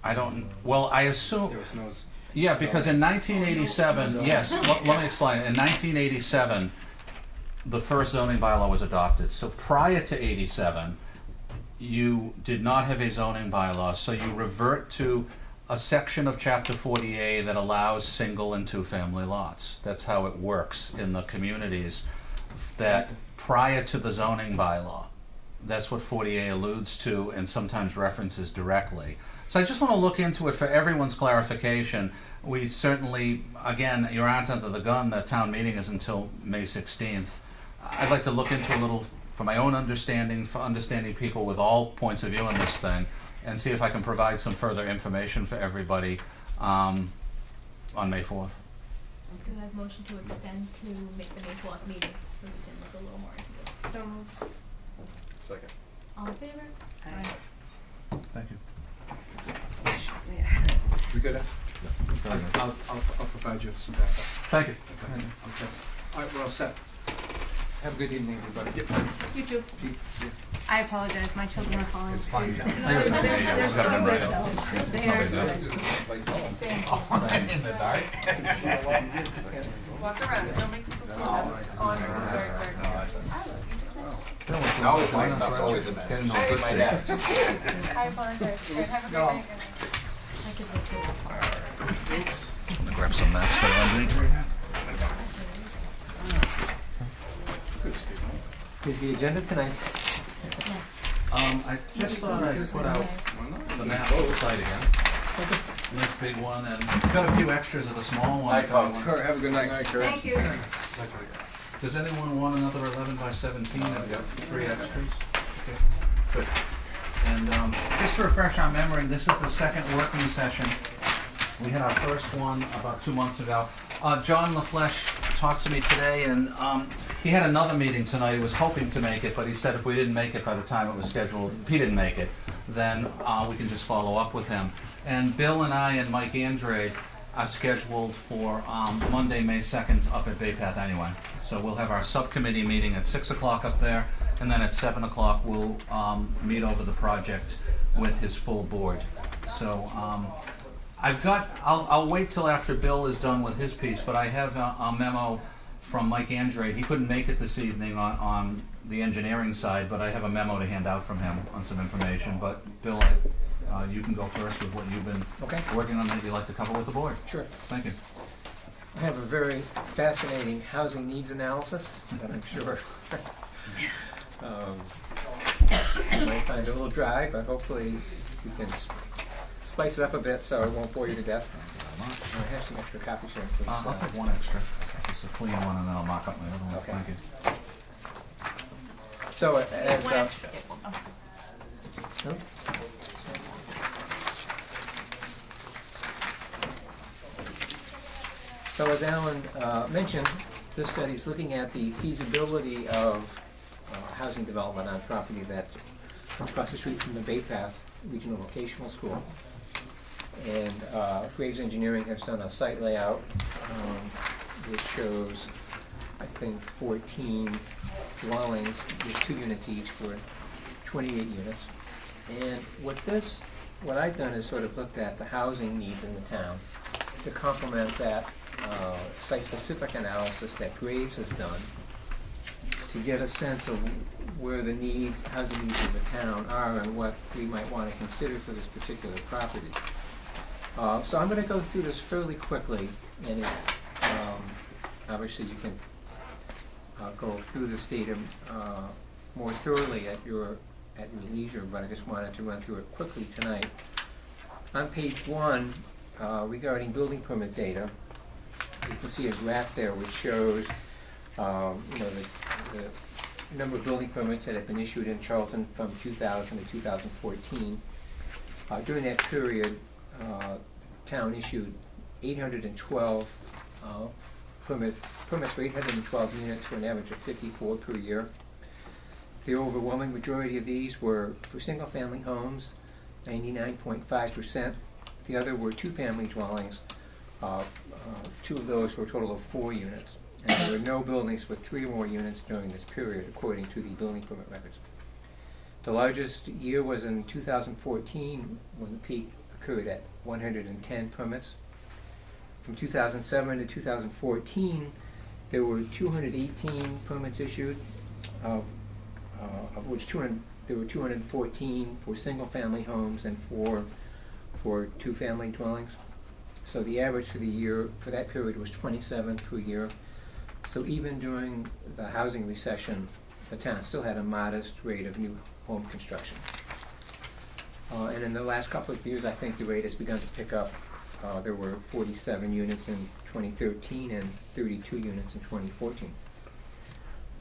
I don't, well, I assume, There was no. yeah, because in 1987, yes, let me explain. In 1987, the first zoning bylaw was adopted. So prior to 87, you did not have a zoning bylaw, so you revert to a section of chapter 40A that allows single and two-family lots. That's how it works in the communities that prior to the zoning bylaw. That's what 40A alludes to and sometimes references directly. So I just want to look into it for everyone's clarification. We certainly, again, you aren't under the gun that town meeting is until May 16th. I'd like to look into a little, for my own understanding, for understanding people with all points of view on this thing, and see if I can provide some further information for everybody on May 4th. Do I have a motion to extend to make the May 4th meeting, so we can look a little more into this? So moved. Second. All in favor? Aye. Thank you. We good? I'll provide you some backup. Thank you. Okay. All right, we're all set. Have a good evening, everybody. You too. See you. I apologize, my children are falling It's asleep. fine. They're We've got them right up. They are. In the dark? Walk around, don't make people sleep on to the very No, it's my stuff's always in there. Getting all good My shape. desk. I apologize. Have a good night. My kids were too. I'm gonna grab some maps that I need. Is the agenda tonight? Yes. I just thought I'd put out the map of the site again. Nice big one, and we've got a few extras of the small one. if anyone- Sure, have a good night. Thank you. Does anyone want another 11 by 17? I've got 3 extras. Okay, good. And just to refresh our memory, this is the second working session. We had our first one about 2 months ago. John LaFleche talked to me today, and he had another meeting tonight. He was hoping to make it, but he said if we didn't make it by the time it was scheduled, if he didn't make it, then we can just follow up with him. And Bill and I and Mike Andrade are scheduled for Monday, May 2nd up at Bay Path anyway. So we'll have our subcommittee meeting at 6 o'clock up there, and then at 7 o'clock we'll meet over the project with his full board. So I'll wait till after Bill is done with his piece, but I have a memo from Mike Andrade. He couldn't make it this evening on the engineering side, but I have a memo to hand out from him on some information. But Bill, you can go first with what you've been Okay. working on that you'd like to cover with the board. Sure. Thank you. I have a very fascinating housing needs analysis that I'm sure you might find a little dry, but hopefully we can spice it up a bit so it won't bore you to death. I have some extra copies here. Please. I'll take one extra. It's a clean one, and then I'll mock up my other one. Okay. Thank you. So as One extra. Oh. no? So as Alan mentioned, this study is looking at the feasibility of housing development on property that's across the street from the Bay Path Regional Vocational School. And Graves Engineering has done a site layout which shows, I think, 14 dwellings with 2 units each for 28 units. And what I've done is sort of looked at the housing needs in the town to complement that site-specific analysis that Graves has done to get a sense of where the needs, housing needs of the town are and what we might want to consider for this particular property. So I'm going to go through this fairly quickly, and obviously you can go through this data more thoroughly at your leisure, but I just wanted to run through it quickly tonight. On page 1, regarding building permit data, you can see a graph there which shows the number of building permits that have been issued in Charlton from 2000 to 2014. During that period, town issued 812 permits for 812 units for an average of 54 per year. The overwhelming majority of these were for single-family homes, 99.5%. The other were two-family dwellings. 2 of those for a total of 4 units. And there were no buildings with 3 or more units during this period, according to the building permit records. The largest year was in 2014, when the peak occurred at 110 permits. From 2007 to 2014, There were 218 permits issued, of which there were 214 for single-family homes and 4 for two-family dwellings. So the average for the year, for that period, was 27 per year. So even during the housing recession, the town still had a modest rate of new home construction. And in the last couple of years, I think the rate has begun to pick up. There were 47 units in 2013 and 32 units in 2014.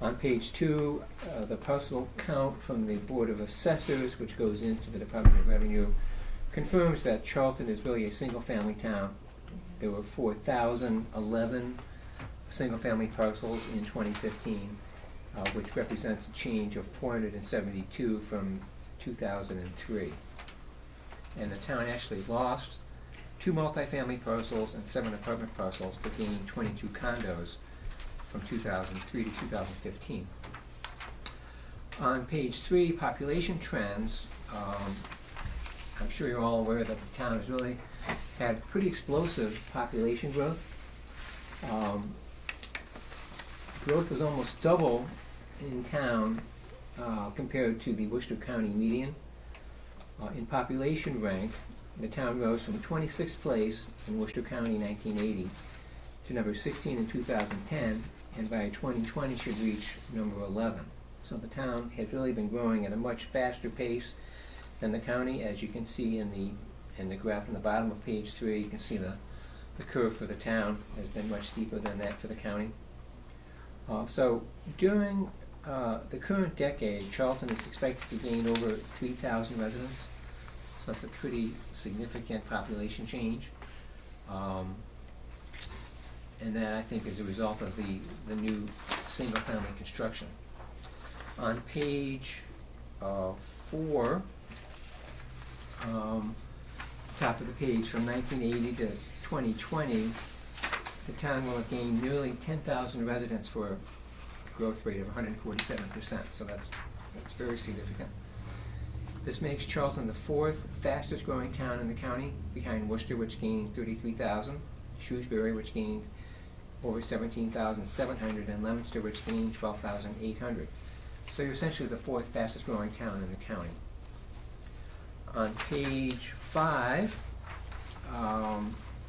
On page 2, the parcel count from the Board of Assessors, which goes into the Department of Revenue, confirms that Charlton is really a single-family town. There were 4,011 single-family parcels in 2015, which represents a change of 472 from 2003. And the town actually lost 2 multifamily parcels and 7 apartment parcels, but gained 22 condos from 2003 to 2015. On page 3, population trends. I'm sure you're all aware that the town has really had pretty explosive population growth. Growth was almost double in town compared to the Worcester County median. In population rank, the town rose from 26th place in Worcester County in 1980 to number 16 in 2010, and by 2020 should reach number 11. So the town has really been growing at a much faster pace than the county. As you can see in the graph on the bottom of page 3, you can see the curve for the town has been much steeper than that for the county. So during the current decade, Charlton is expected to gain over 3,000 residents. So that's a pretty significant population change. And that, I think, is a result of the new single-family construction. On page 4, top of the page, from 1980 to 2020, the town will have gained nearly 10,000 residents for a growth rate of 147%. So that's very significant. This makes Charlton the 4th fastest growing town in the county, behind Worcester, which gained 33,000, Shrewsbury, which gained over 17,700, and Leominster, which gained 12,800. So you're essentially the 4th fastest growing town in the county. On page 5,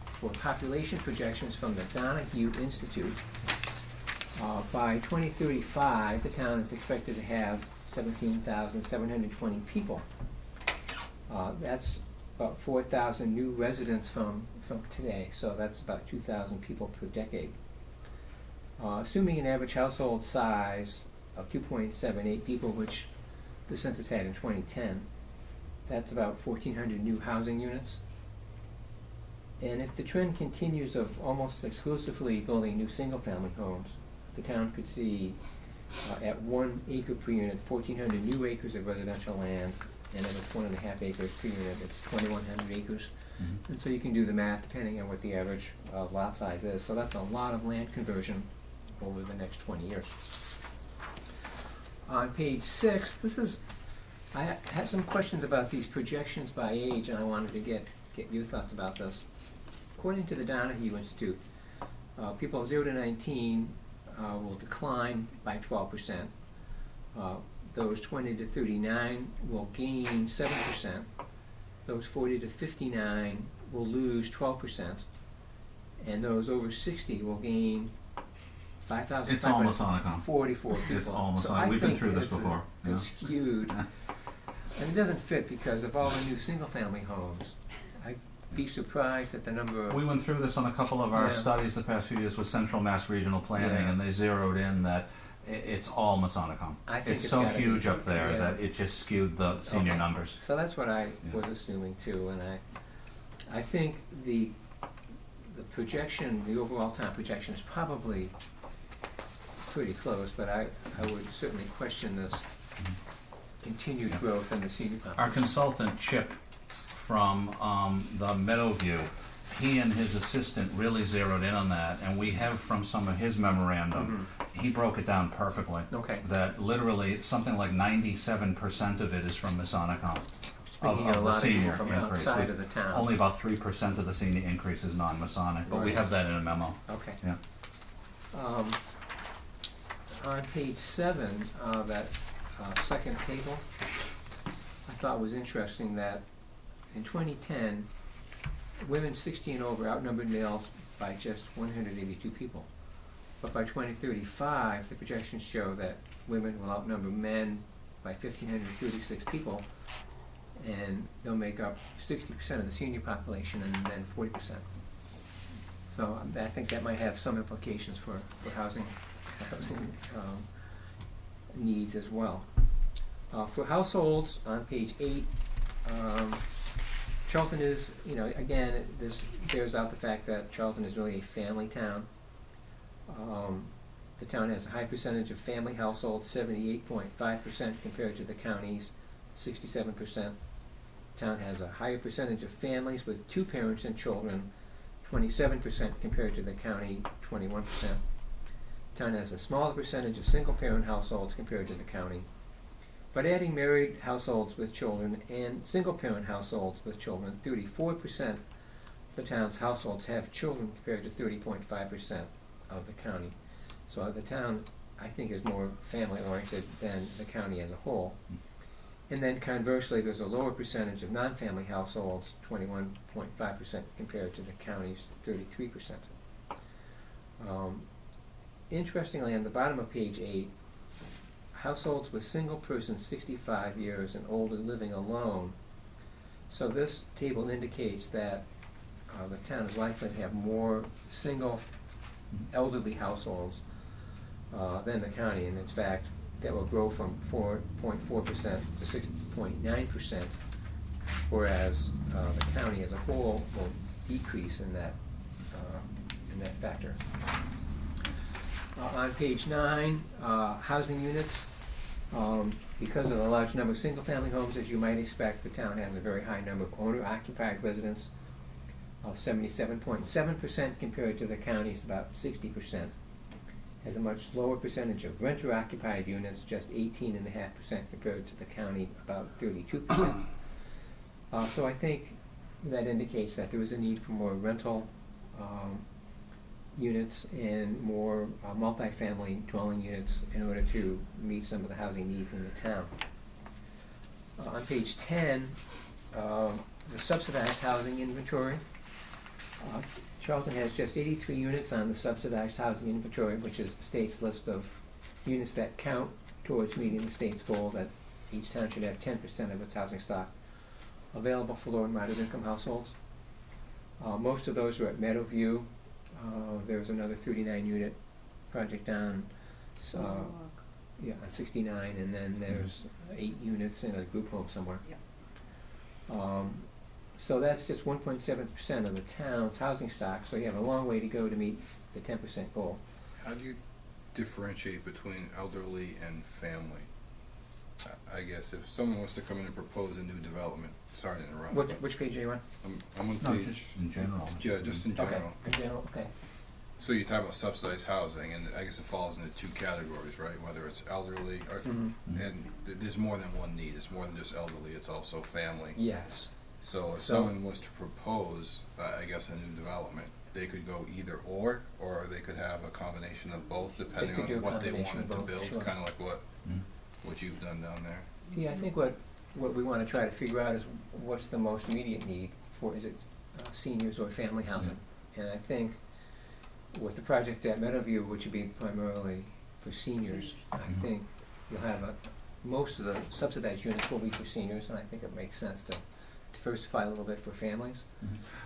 for population projections from the Donahue Institute, by 2035, the town is expected to have 17,720 people. That's about 4,000 new residents from today, so that's about 2,000 people per decade. Assuming an average household size of 2.78 people, which the census had in 2010, that's about 1,400 new housing units. And if the trend continues of almost exclusively building new single-family homes, the town could see at 1 acre per unit, 1,400 new acres of residential land, and if it's 1.5 acres per unit, it's 2,100 acres. Mm-hmm. And so you can do the math depending on what the average lot size is. So that's a lot of land conversion over the next 20 years. On page 6, I have some questions about these projections by age, and I wanted to get your thoughts about this. According to the Donahue Institute, people 0 to 19 will decline by 12%. Those 20 to 39 will gain 7%. Those 40 to 59 will lose 12%. And those over 60 will gain 5,544 It's almost on people. It's almost So on. I We've been think through this it's before. Yeah. It's huge. And it doesn't fit because of all the new single-family homes. I'd be surprised at the number of... We went through this on a couple of our Yeah. studies the past few years with Central Mass Regional Planning, Yeah. and they zeroed in that it's all Masonicom. I think It's it's so gotta be. huge up there Yeah. that it just skewed the senior Okay. numbers. So that's what I Yeah. was assuming too, and I think the projection, the overall town projection is probably pretty close, but I would certainly question this continued Yeah. growth in the senior Our population. consultant, Chip, from the Meadowview, he and his assistant really zeroed in on that, and we have from some of his memorandum, he broke it down perfectly. Okay. That literally something like 97% of it is from Masonicom. Bringing in a lot of people from outside of the town. Only about 3% of the senior increase is non-Masonic, but we Right. have that in a memo. Okay. Yeah. On page 7, that second table, I thought was interesting that in 2010, women 60 and over outnumbered males by just 182 people. But by 2035, the projections show that women will outnumber men by 1,536 people, and they'll make up 60% of the senior population and then 40%. So I think that might have some implications for housing needs as well. For households, on page 8, Charlton is, again, this bears out the fact that Charlton is really a family town. The town has a high percentage of family households, 78.5% compared to the county's 67%. The town has a higher percentage of families with 2 parents and children, 27% compared to the county, 21%. The town has a smaller percentage of single-parent households compared to the county. But adding married households with children and single-parent households with children, 34% of the town's households have children compared to 30.5% of the county. So the town, I think, is more family-oriented than the county as a whole. And then conversely, there's a lower percentage of non-family households, 21.5% compared to the county's 33%. Interestingly, on the bottom of page 8, households with single persons 65 years and older living alone. So this table indicates that the town is likely to have more single elderly households than the county, and in fact, that will grow from 4.4% to 6.9%, whereas the county as a whole will decrease in that factor. On page 9, housing units. Because of the large number of single-family homes, as you might expect, the town has a very high number of owner-occupied residents, 77.7% compared to the county's about 60%. Has a much lower percentage of renter-occupied units, just 18.5% compared to the county, about 32%. So I think that indicates that there is a need for more rental units and more multifamily dwelling units in order to meet some of the housing needs in the town. On page 10, the subsidized housing inventory. Charlton has just 83 units on the subsidized housing inventory, which is the state's list of units that count towards meeting the state's goal that each town should have 10% of its housing stock available for low and moderate income households. Most of those are at Meadowview. There's another 39 unit project on on 69, and then there's 8 units in a group home somewhere. So that's just 1.7% of the town's housing stock, so you have a long way to go to meet the 10% goal. How do you differentiate between elderly and family? I guess if someone wants to come in and propose a new development, sorry to interrupt. Which page are you on? I'm on No, page, just in general. yeah, just in general. Okay, in general, okay. So you talk about subsidized housing, and I guess it falls into 2 categories, right? Whether it's elderly, or, and there's more than one need. It's more than just elderly, it's also family. Yes. So if someone was to propose, I guess, a new development, they could go either or they could have a combination of both, depending could do a on what they combination wanted of to both, build, sure. kind of like what you've done down there. Yeah, I think what we want to try to figure out is what's the most immediate need for, is it seniors or family housing? And I think with the project at Meadowview, which would be primarily for seniors, I think you'll have most of the subsidized units will be for seniors, and I think it makes sense to diversify a little bit for families.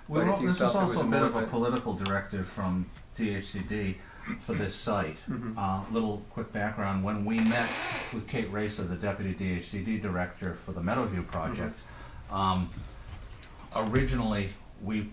But if you This is felt there was also a bit more of a political directive from DHCD for this site. Little quick background, when we met with Kate Racer, the Deputy DHCD Director for the Meadowview project, originally we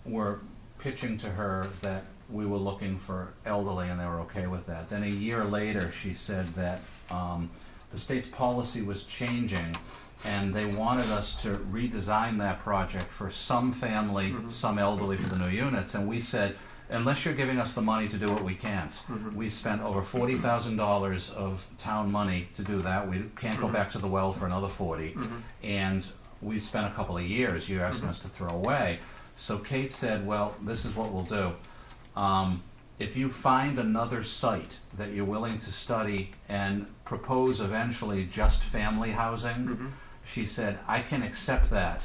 were pitching to her that we were looking for elderly and they were okay with that. Then a year later she said that the state's policy was changing and they wanted us to redesign that project for some family, some elderly for the new units, and we said, unless you're giving us the money to do it, we can't. We spent over $40,000 of town money to do that. We can't go back to the well for another 40, and we spent a couple of years. You're asking us to throw away. So Kate said, well, this is what we'll do. if you find another site that you're willing to study and propose eventually just family housing, she said, I can accept that.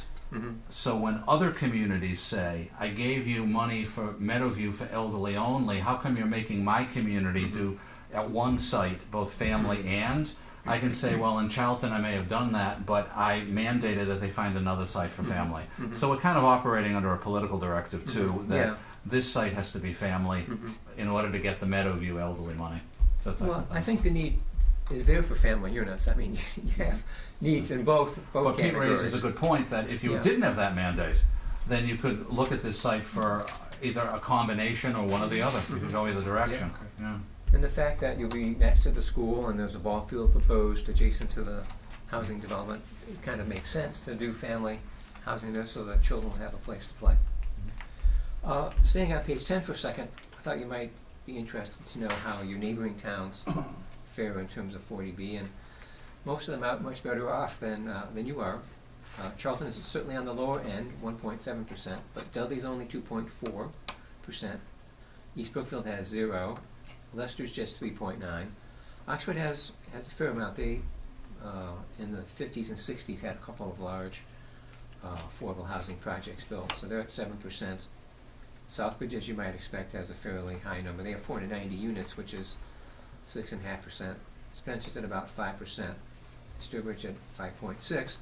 So when other communities say, I gave you money for Meadowview for elderly only, how come you're making my community do at one site both family and? I can say, well, in Charlton I may have done that, but I mandated that they find another site for family. So we're kind of operating under a political directive too, that Yeah. this site has to be family in order to get the Meadowview elderly money. So that type Well, of thing. I think the need is there for family units. I mean, you have needs in both But Pete categories. raises a good point that if you Yeah. didn't have that mandate, then you could look at this site for either a combination or one or the other. You could go either direction. Yeah. And the fact that you'll be next to the school and there's a ball field proposed adjacent to the housing development, it kind of makes sense to do family housing there so that children will have a place to play. Staying on page 10 for a second, I thought you might be interested to know how your neighboring towns fare in terms of 40B, and most of them are much better off than you are. Charlton is certainly on the lower end, 1.7%, but Dudley's only 2.4%. East Brookfield has 0. Leicester's just 3.9. Oxford has a fair amount. They, in the 50s and 60s, had a couple of large affordable housing projects built, so they're at 7%. Southbridge, as you might expect, has a fairly high number. They have 490 units, which is 6.5%. Spencer's at about 5%. Sturbridge at 5.6%.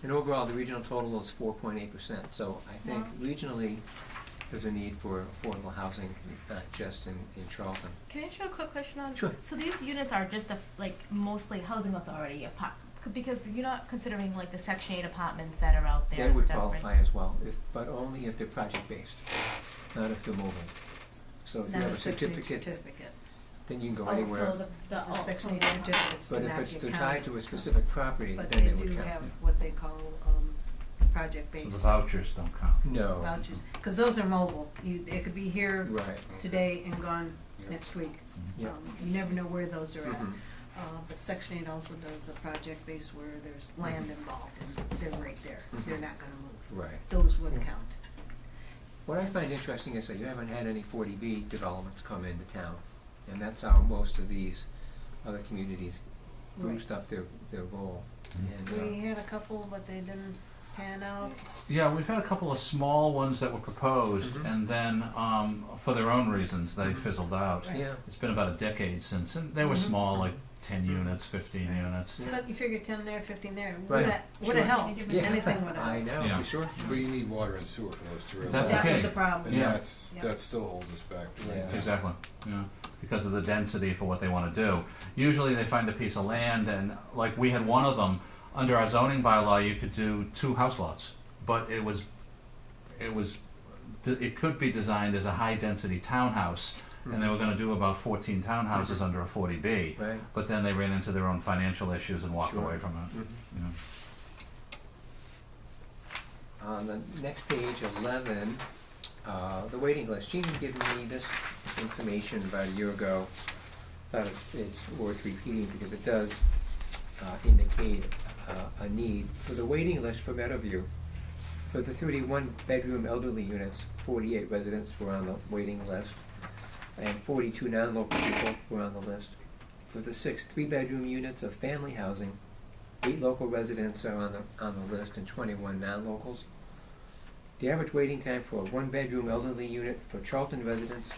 And overall, the regional total is 4.8%. So I think regionally, there's a need for affordable housing, not just in Charlton. Can I ask you a quick question on? Sure. So these units are just mostly housing authority because you're not considering like the Section 8 apartments that are out there They and would stuff, qualify right? as well, but only if they're project-based, not if they're mobile. So if you Not have a a Section 8 certificate, certificate. then you can go Oh, anywhere. so the Section 8 certificates do But if not it's get they're tied counted. to a specific property, But then they they would do count. have what they call So the project-based vouchers don't count. No. vouchers, because those are mobile. It could be here Right. today and gone next week. Yeah. You never know where those are at. Mhm. But Section 8 also does a project base where there's land involved and they're right there. They're not gonna move. Right. Those would Yeah. count. What I find interesting is that you haven't had any 40B developments come into town, and that's how most of these other communities boost up their goal. And, We had a couple, but they didn't pan out. Yeah, we've had a couple of small ones that were proposed, and then for their own reasons, they fizzled out. Right. yeah, It's been about a decade since, and they were small, like 10 units, 15 units. Yeah. But you figure 10 there, 15 there. Right. Would Sure. have helped. yeah. Anything would have I helped. know, Yeah. for sure. But you need water and sewer for those to really. That's That was okay. the problem. And Yeah. that's, Yeah. that still holds us back. Yeah. Exactly, yeah, because of the density for what they want to do. Usually they find a piece of land, and like we had one of them, under our zoning bylaw, you could do 2 house lots, but it could be designed as a high-density townhouse, and they were gonna do about 14 townhouses under a 40B. Right. But then they ran into their own financial issues and walked Sure. away from it, Mhm. you know. On the next page, 11, the waiting list. Jean had given me this information about a year ago. Thought it's worth repeating because it does indicate a need. For the waiting list for Meadowview, for the 31-bedroom elderly units, 48 residents were on the waiting list, and 42 non-local people were on the list. For the 6 3-bedroom units of family housing, 8 local residents are on the list and 21 non-locals. The average waiting time for a 1-bedroom elderly unit for Charlton residents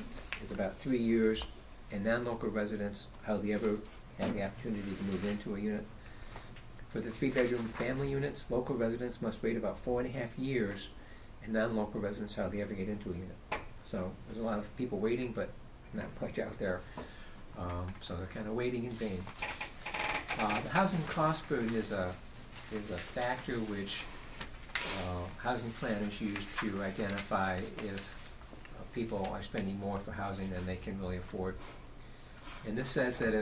is about 3 years, and non-local residents hardly ever have the opportunity to move into a unit. For the 3-bedroom family units, local residents must wait about 4.5 years, and non-local residents hardly ever get into a unit. So there's a lot of people waiting, but not much out there. So they're kind of waiting in vain. The housing cost burden is a factor which housing planners use to identify if people are spending more for housing than they can really afford. And this says that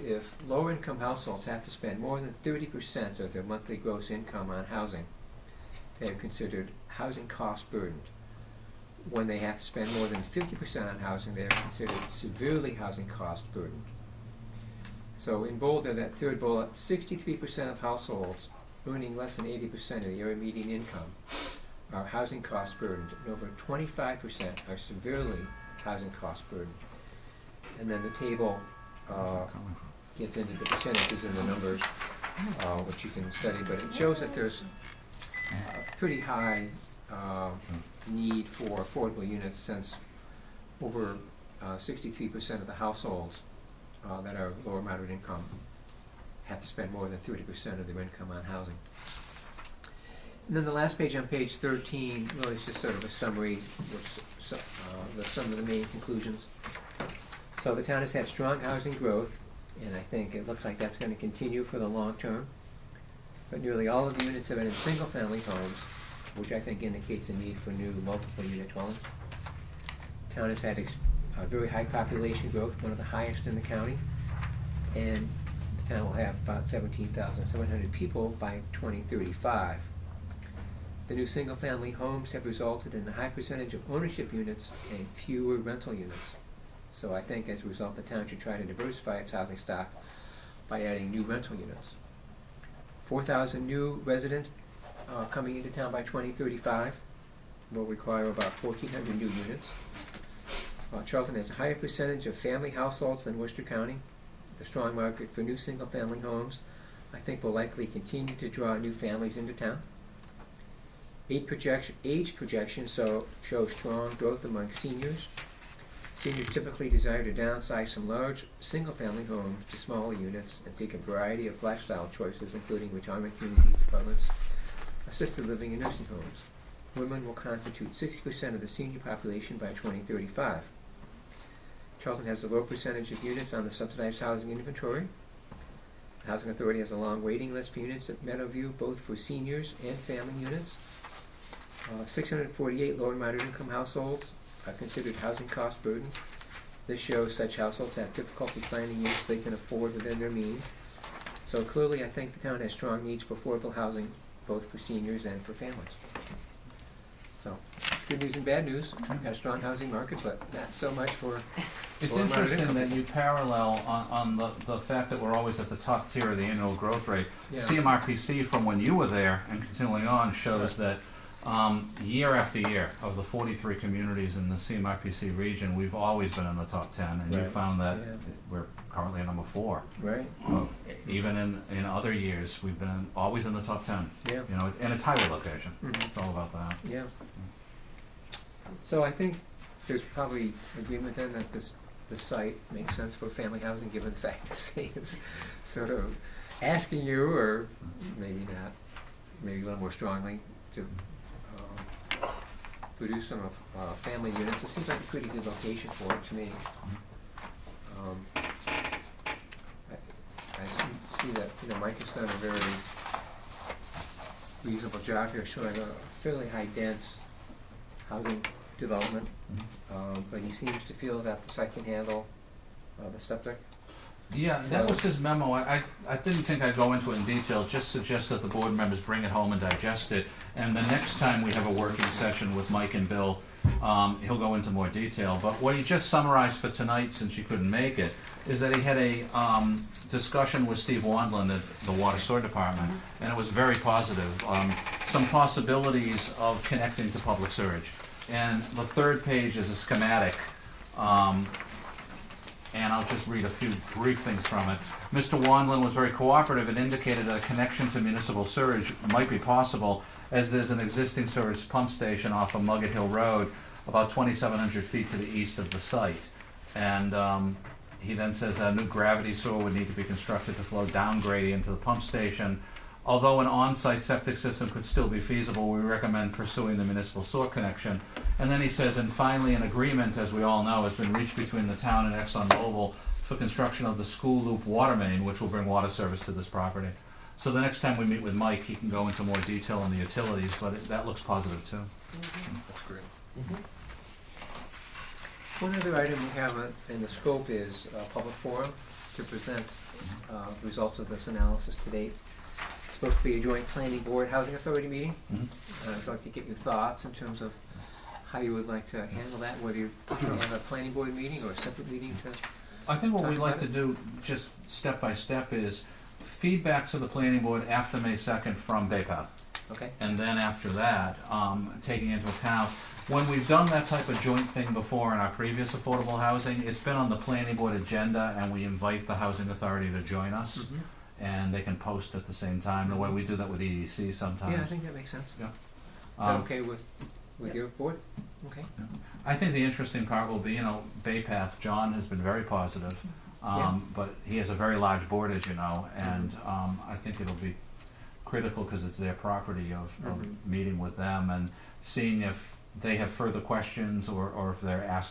if lower income households have to spend more than 30% of their monthly gross income on housing, they are considered housing cost burdened. When they have to spend more than 50% on housing, they are considered severely housing cost burdened. So in bold, that third bullet, 63% of households earning less than 80% of the area median income are housing cost burdened, and over 25% are severely housing cost burden. And then the table gets into the percentages and the numbers, which you can study, but it shows that there's a pretty high need for affordable units, since over 63% of the households that are lower moderate income have to spend more than 30% of their income on housing. And then the last page, on page 13, really is just sort of a summary with some of the main conclusions. So the town has had strong housing growth, and I think it looks like that's going to continue for the long term. But nearly all of the units have been in single-family homes, which I think indicates a need for new multiple unit dwellings. The town has had very high population growth, one of the highest in the county, and the town will have about 17,700 people by 2035. The new single-family homes have resulted in a high percentage of ownership units and fewer rental units. So I think as a result, the town should try to diversify its housing stock by adding new rental units. 4,000 new residents coming into town by 2035 will require about 1,400 new units. Charlton has a higher percentage of family households than Worcester County. The strong market for new single-family homes, I think, will likely continue to draw new families into town. Age projections show strong growth among seniors. Seniors typically desire to downsize from large single-family homes to smaller units and seek a variety of lifestyle choices, including retirement communities, apartments, assisted living, and nursing homes. Women will constitute 60% of the senior population by 2035. Charlton has a low percentage of units on the subsidized housing inventory. The Housing Authority has a long waiting list for units at Meadowview, both for seniors and family units. 648 low and moderate income households are considered housing cost burden. This shows such households have difficulty finding units they can afford within their means. So clearly, I think the town has strong needs for affordable housing, both for seniors and for families. So, good news and bad news. We've got a strong housing market, but not so much for It's low and moderate interesting income that people. you parallel on the fact that we're always at the top tier of the annual growth rate. Yeah. CMRPC, from when you were there and continuing on, shows that year after year, of the 43 communities in the CMRPC region, we've always been in the top 10, and you Right. found that Yeah. we're currently at number 4. Right? Even in other years, we've been always in the top 10. Yeah. You know, and it's highway location. Mhm. It's all about that. Yeah. So I think there's probably agreement then that this site makes sense for family housing, given the fact the state is sort of asking you, or maybe not, maybe a little more strongly, to produce some family units. It seems like a pretty good location for it to me. I see that, Mike has done a very reasonable job here, showing a fairly high dense housing development, but he seems to feel that the site can handle the septic. Yeah, that was his memo. I didn't think I'd go into it in detail, just suggest that the board members bring it home and digest it. And the next time we have a working session with Mike and Bill, he'll go into more detail. But what he just summarized for tonight, since you couldn't make it, is that he had a discussion with Steve Wandlin at the Water Sewer Department, and it was very positive. Some possibilities of connecting to public sewage. And the third page is a schematic. And I'll just read a few brief things from it. Mr. Wandlin was very cooperative and indicated that a connection to municipal sewage might be possible, as there's an existing sewage pump station off of Mugget Hill Road, about 2,700 feet to the east of the site. And he then says a new gravity sewer would need to be constructed to flow down gradient to the pump station. Although an on-site septic system could still be feasible, we recommend pursuing the municipal sewer connection. And then he says, and finally, an agreement, as we all know, has been reached between the town and ExxonMobil for construction of the school loop water main, which will bring water service to this property. So the next time we meet with Mike, he can go into more detail on the utilities, but that looks positive too. That's great. One other item we have in the scope is a public forum to present results of this analysis to date. It's supposed to be a joint planning board housing authority meeting. I'd like to get your thoughts in terms of how you would like to handle that, whether you have a planning board meeting or a separate meeting to... I think what Talk we'd like about to do, just step by step, is feedback to the planning board after May 2nd from Bay Path. Okay? And then after that, taking into account when we've done that type of joint thing before in our previous affordable housing, it's been on the planning board agenda, and we invite the housing authority to join us, Mhm. and they can post at the same time, the way we do that with EDC sometimes. Yeah, I think that makes sense. Yeah. Is that Um, okay with your board? Okay. I think the interesting part will be, you know, Bay Path, John has been very positive, Yeah. but he has a very large board, as you know, and I think it'll be critical, because it's their property, of Mhm. meeting with them and seeing if they have further questions, or if they're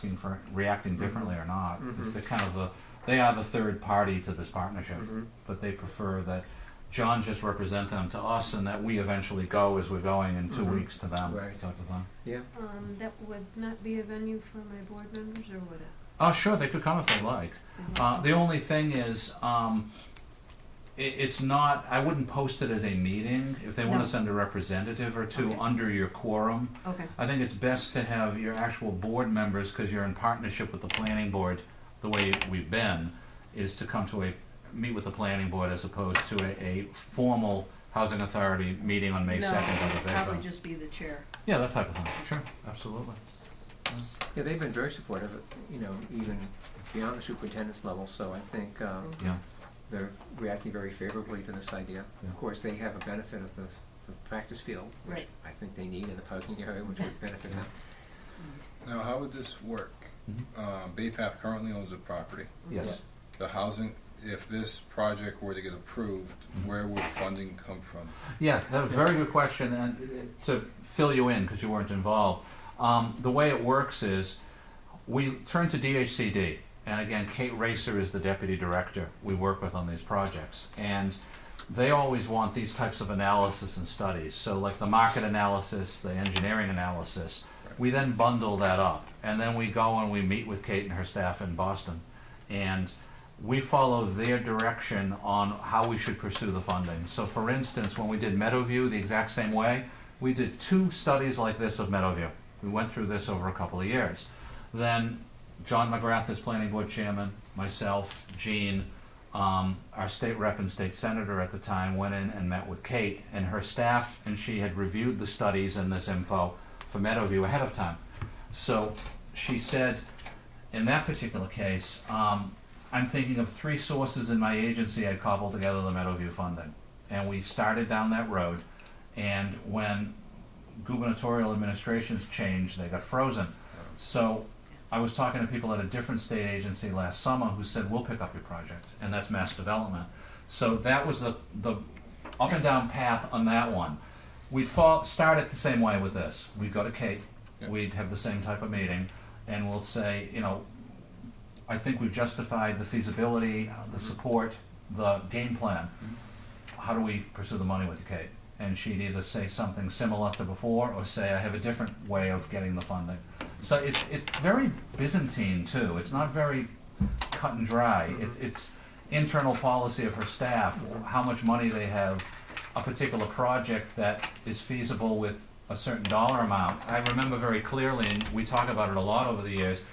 reacting differently or not. Mhm. They're kind of they are the third party to this partnership, Mhm. but they prefer that John just represent them to us, and that we eventually go, as we're going in 2 Mhm. weeks, to them, Right. type of thing. Yeah. That would not be a venue for my board members, or would it? Oh, sure, they could come if they like. The only thing is, it's not, I wouldn't post it as a meeting. If they want No. to send a representative or two Okay. under your quorum, Okay, I think it's best to have your actual board members, because you're in partnership with the planning board, the way we've been, is to come to meet with the planning board, as opposed to a formal housing authority meeting on May no, 2nd on the it'd probably paper. just be the chair. Yeah, that type of thing, sure, absolutely. Yeah, they've been very supportive, you know, even beyond the superintendent's level, so I think Yeah, they're reacting very favorably to this idea. Yeah. Of course, they have a benefit of the practice field, which Right. I think they need in the housing area, which would benefit them. Now, how would this work? Mhm. Bay Path currently owns a property. yes. The housing, if this project were to get approved, Mhm. where would funding come from? Yes, that's a very good question, and to fill you in, because you weren't involved, the way it works is, we turn to DHCD, and again, Kate Racer is the deputy director we work with on these projects, and they always want these types of analysis and studies, so like the market analysis, the engineering analysis, we then bundle that up, and then we go and we meet with Kate and her staff in Boston, and we follow their direction on how we should pursue the funding. So for instance, when we did Meadowview the exact same way, we did 2 studies like this of Meadowview. We went through this over a couple of years. Then John McGrath is planning board chairman, myself, Jean, our state rep and state senator at the time went in and met with Kate and her staff, and she had reviewed the studies and this info for Meadowview ahead of time. So she said, in that particular case, I'm thinking of 3 sources in my agency I'd cobbled together the Meadowview funding. And we started down that road, and when gubernatorial administrations changed, they got frozen. So I was talking to people at a different state agency last summer who said, we'll pick up your project, and that's mass development. So that was the up and down path on that one. We'd start it the same way with this. We'd go to Kate, Yeah. we'd have the same type of meeting, and we'll say, you know, I think we've justified the feasibility, the support, the game plan. How do we pursue the money with Kate? And she'd either say something similar to before, or say, I have a different way of getting the funding. So it's very Byzantine too. It's not very cut and dry. It's internal policy of her staff, how much money they have, a particular project that is feasible with a certain dollar amount. I remember very clearly, and we talk about it a lot over the years,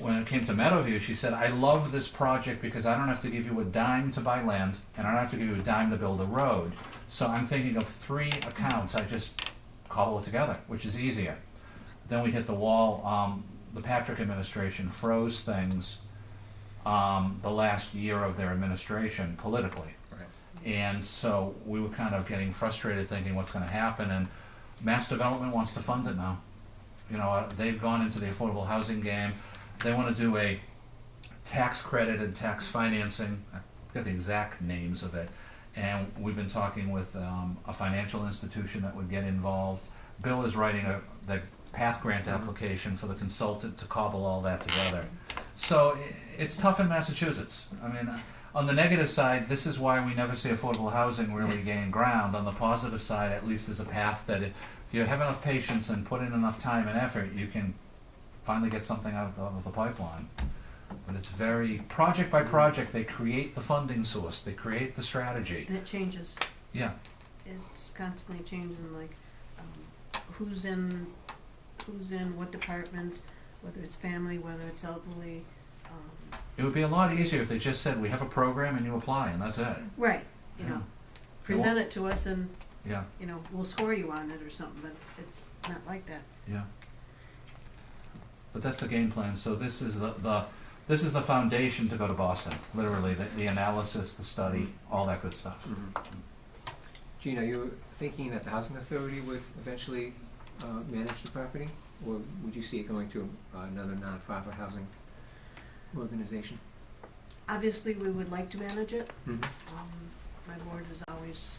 when it came to Meadowview, she said, I love this project because I don't have to give you a dime to buy land, and I don't have to give you a dime to build a road. So I'm thinking of 3 accounts, I just cobble it together, which is easier. Then we hit the wall. The Patrick administration froze things the last year of their administration politically. Right. And so we were kind of getting frustrated thinking what's going to happen, and Mass Development wants to fund it now. You know, they've gone into the affordable housing game. They want to do a tax credit and tax financing. I forget the exact names of it. And we've been talking with a financial institution that would get involved. Bill is writing the PATH grant application for the consultant to cobble all that together. So it's tough in Massachusetts. I mean, on the negative side, this is why we never see affordable housing really gain ground. On the positive side, at least there's a path that if you have enough patience and put in enough time and effort, you can finally get something out of the pipeline. But it's very, project by project, they create the funding source, they create the strategy. And it changes. Yeah, It's constantly changing, like, who's in what department, whether it's family, whether it's elderly. it would be a lot easier if they just said, we have a program and you apply, and that's it. Right, you know, present it to us and, Yeah, you know, we'll score you on it or something, but it's not like that. yeah. But that's the game plan, so this is this is the foundation to go to Boston, literally, the analysis, the study, all that good stuff. Gina, are you thinking that the housing authority would eventually manage the property? Or would you see it going to another nonprofit housing organization? Obviously, we would like to manage it. Mhm. My board is always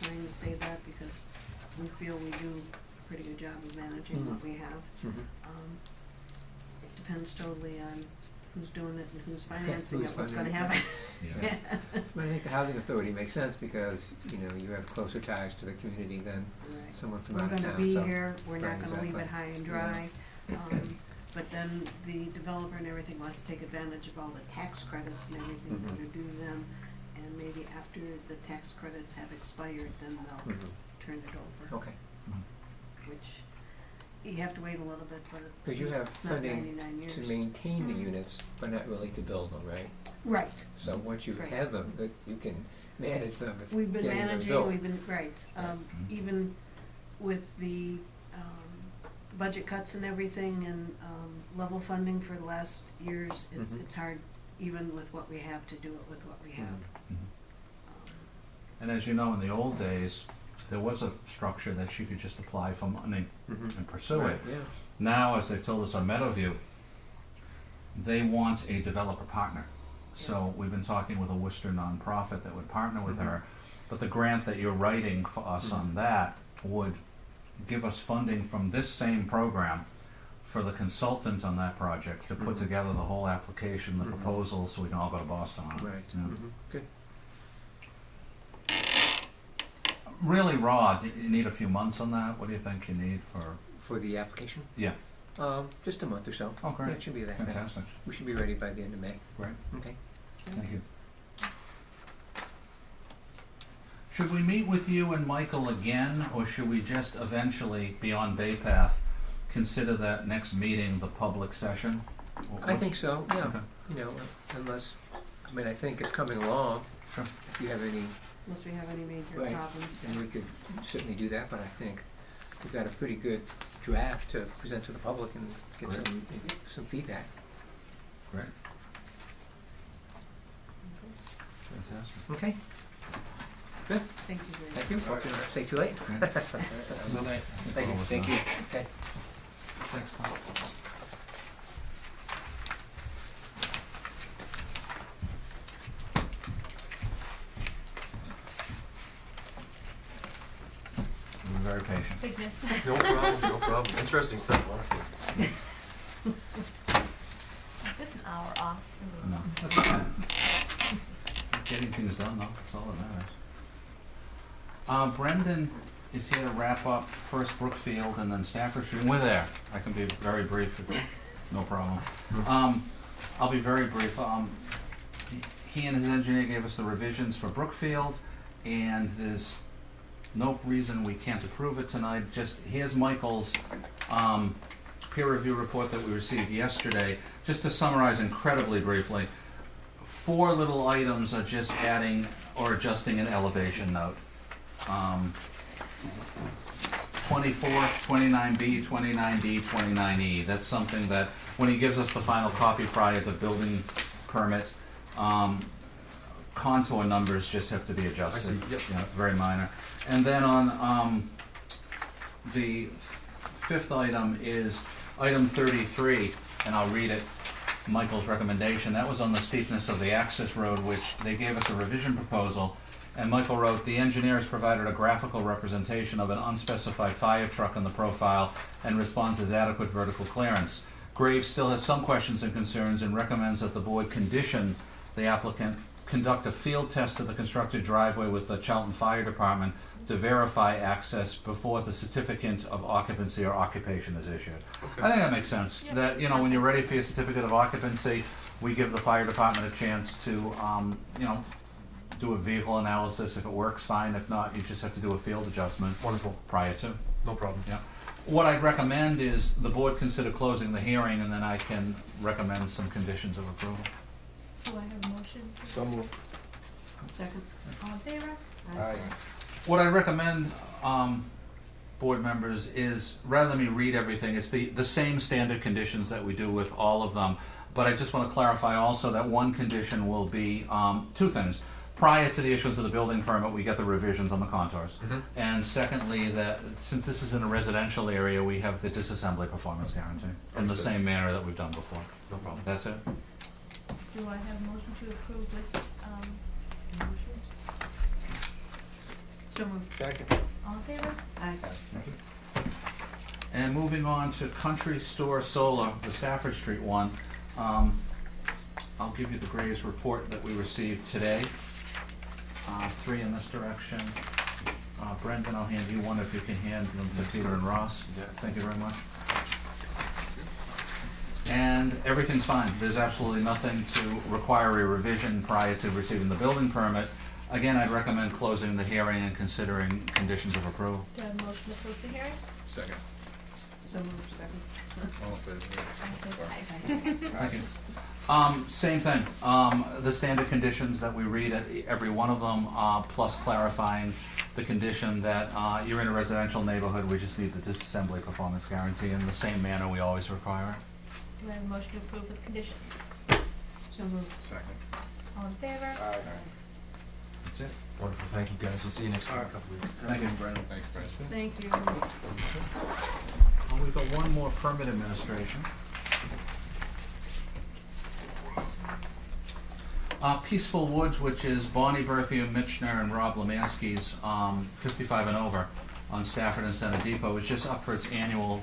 trying to say that because we feel we do a pretty good job of managing what we have. Mhm. It depends totally on who's doing it and who's financing Who's it, what's funding gonna it. happen. Yeah. But I think the housing authority makes sense because, you know, you have closer ties to the community than Right. someone from We're out of town. gonna be so- here, we're Right, not gonna leave exactly. it high and dry. But then the developer and everything wants to take advantage of all the tax credits and everything that Mhm. are due to them. And maybe after the tax credits have expired, then they'll Mhm. turn it over, Okay, which you have to wait a little bit, but because you have it's not funding 99 years. to maintain the units, but not really to build them, right? Right. So once you Right. have them, that you can manage them, it's We've been getting them managing, built. we've been, right, even with the, budget cuts and everything and, level funding for the last years, Mhm. it's hard, even with what we have, to do it with what we have. Mhm. Mhm. And as you know, in the old days, there was a structure that she could just apply for money Mhm. and pursue Right, it. yeah. Now, as they've told us on Meadowview, they want a developer partner. So we've been talking with a Worcester nonprofit that would partner with Mhm. her. But the grant that you're writing for us on that would give us funding from this same program for the consultant on that project to put Mhm. together the whole application, the Mhm. proposal, so we can all go to Boston on it. Right, Yeah. mhm, good. Really, Rod, you need a few months on that? What do you think you need for? For the application? Yeah. Just a month or so. Oh, great. Yeah, it should be that bad. Fantastic. We should be ready by the end of May. Great. Okay. Thank you. Should we meet with you and Michael again, or should we just eventually, beyond Bay Path, consider that next meeting the public session? I think so, yeah. Okay. You know, unless, I mean, I think it's coming along. Sure. If you have any, Unless we have any major Right. problems. then we could certainly do that, but I think we've got a pretty good draft to present to the public and get Great. some feedback. Great. Fantastic. Okay? Good, Thank you very much. thank you. Hope you don't stay too late. Okay. Good night. Thank you, Almost thank done. you. Okay. Thanks, Paul. You were very patient. Bigness. No problem, no problem. Interesting stuff, honestly. Just an hour off. No, that's okay. Getting things done, though, that's all that matters. Brendan is here to wrap up first Brookfield and then Stafford Street. We're there. I can be very brief, no problem. I'll be very brief. He and his engineer gave us the revisions for Brookfield, and there's no reason we can't approve it tonight. Just, here's Michael's peer review report that we received yesterday. Just to summarize incredibly briefly, 4 little items are just adding or adjusting an elevation note. 24, 29B, 29D, 29E. That's something that, when he gives us the final copy prior to building permit, contour numbers just have to be adjusted. I see, yep. Yeah, very minor. And then on the 5th item is item 33, and I'll read it. Michael's recommendation. That was on the steepness of the access road, which they gave us a revision proposal. And Michael wrote, the engineer has provided a graphical representation of an unspecified fire truck in the profile and responds as adequate vertical clearance. Graves still has some questions and concerns and recommends that the board condition the applicant conduct a field test of the constructed driveway with the Charlton Fire Department to verify access before the certificate of occupancy or occupation is issued. Okay. I think that makes sense. Yeah, That, you know, when you're ready for your certificate of occupancy, we give the fire department a chance to, you know, do a vehicle analysis. If it works, fine. If not, you just have to do a field adjustment Wonderful, prior to. no problem. Yeah. What I'd recommend is the board consider closing the hearing, and then I can recommend some conditions of approval. Do I have a motion? So moved. Second. All in favor? Aye. What I recommend, board members, is rather than me read everything, it's the same standard conditions that we do with all of them. But I just want to clarify also that one condition will be, two things. Prior to the issuance of the building permit, we get the revisions on the contours. And secondly, that since this is in a residential area, we have the disassembly performance guarantee in the Understood. same manner that we've done before. No problem. That's it? Do I have a motion to approve with, motions? So moved. Second. All in favor? Aye. And moving on to Country Store Solar, the Stafford Street one, I'll give you the Graves report that we received today. 3 in this direction. Brendan, I'll hand you one if you can hand them to Peter and Ross. Thank you very much. And everything's fine. There's absolutely nothing to require a revision prior to receiving the building permit. Again, I'd recommend closing the hearing and considering conditions of approval. Do I have a motion to close the hearing? Second. So moved. Second. All in favor? All in favor? Aye. Thank you. Same thing, the standard conditions that we read at every one of them, plus clarifying the condition that, you're in a residential neighborhood, we just need the disassembly performance guarantee in the same manner we always require. Do I have a motion to approve with conditions? So moved. Second. All in favor? That's it. Wonderful. Thank you, guys. We'll see you next week in a couple weeks. Thank you. Brendan. Thanks, Brendan. Thank you. We've got one more permit administration. Peaceful Woods, which is Bonnie Berthium, Mitchner, and Rob Lemansky's 55 and over on Stafford and Center Depot, is just up for its annual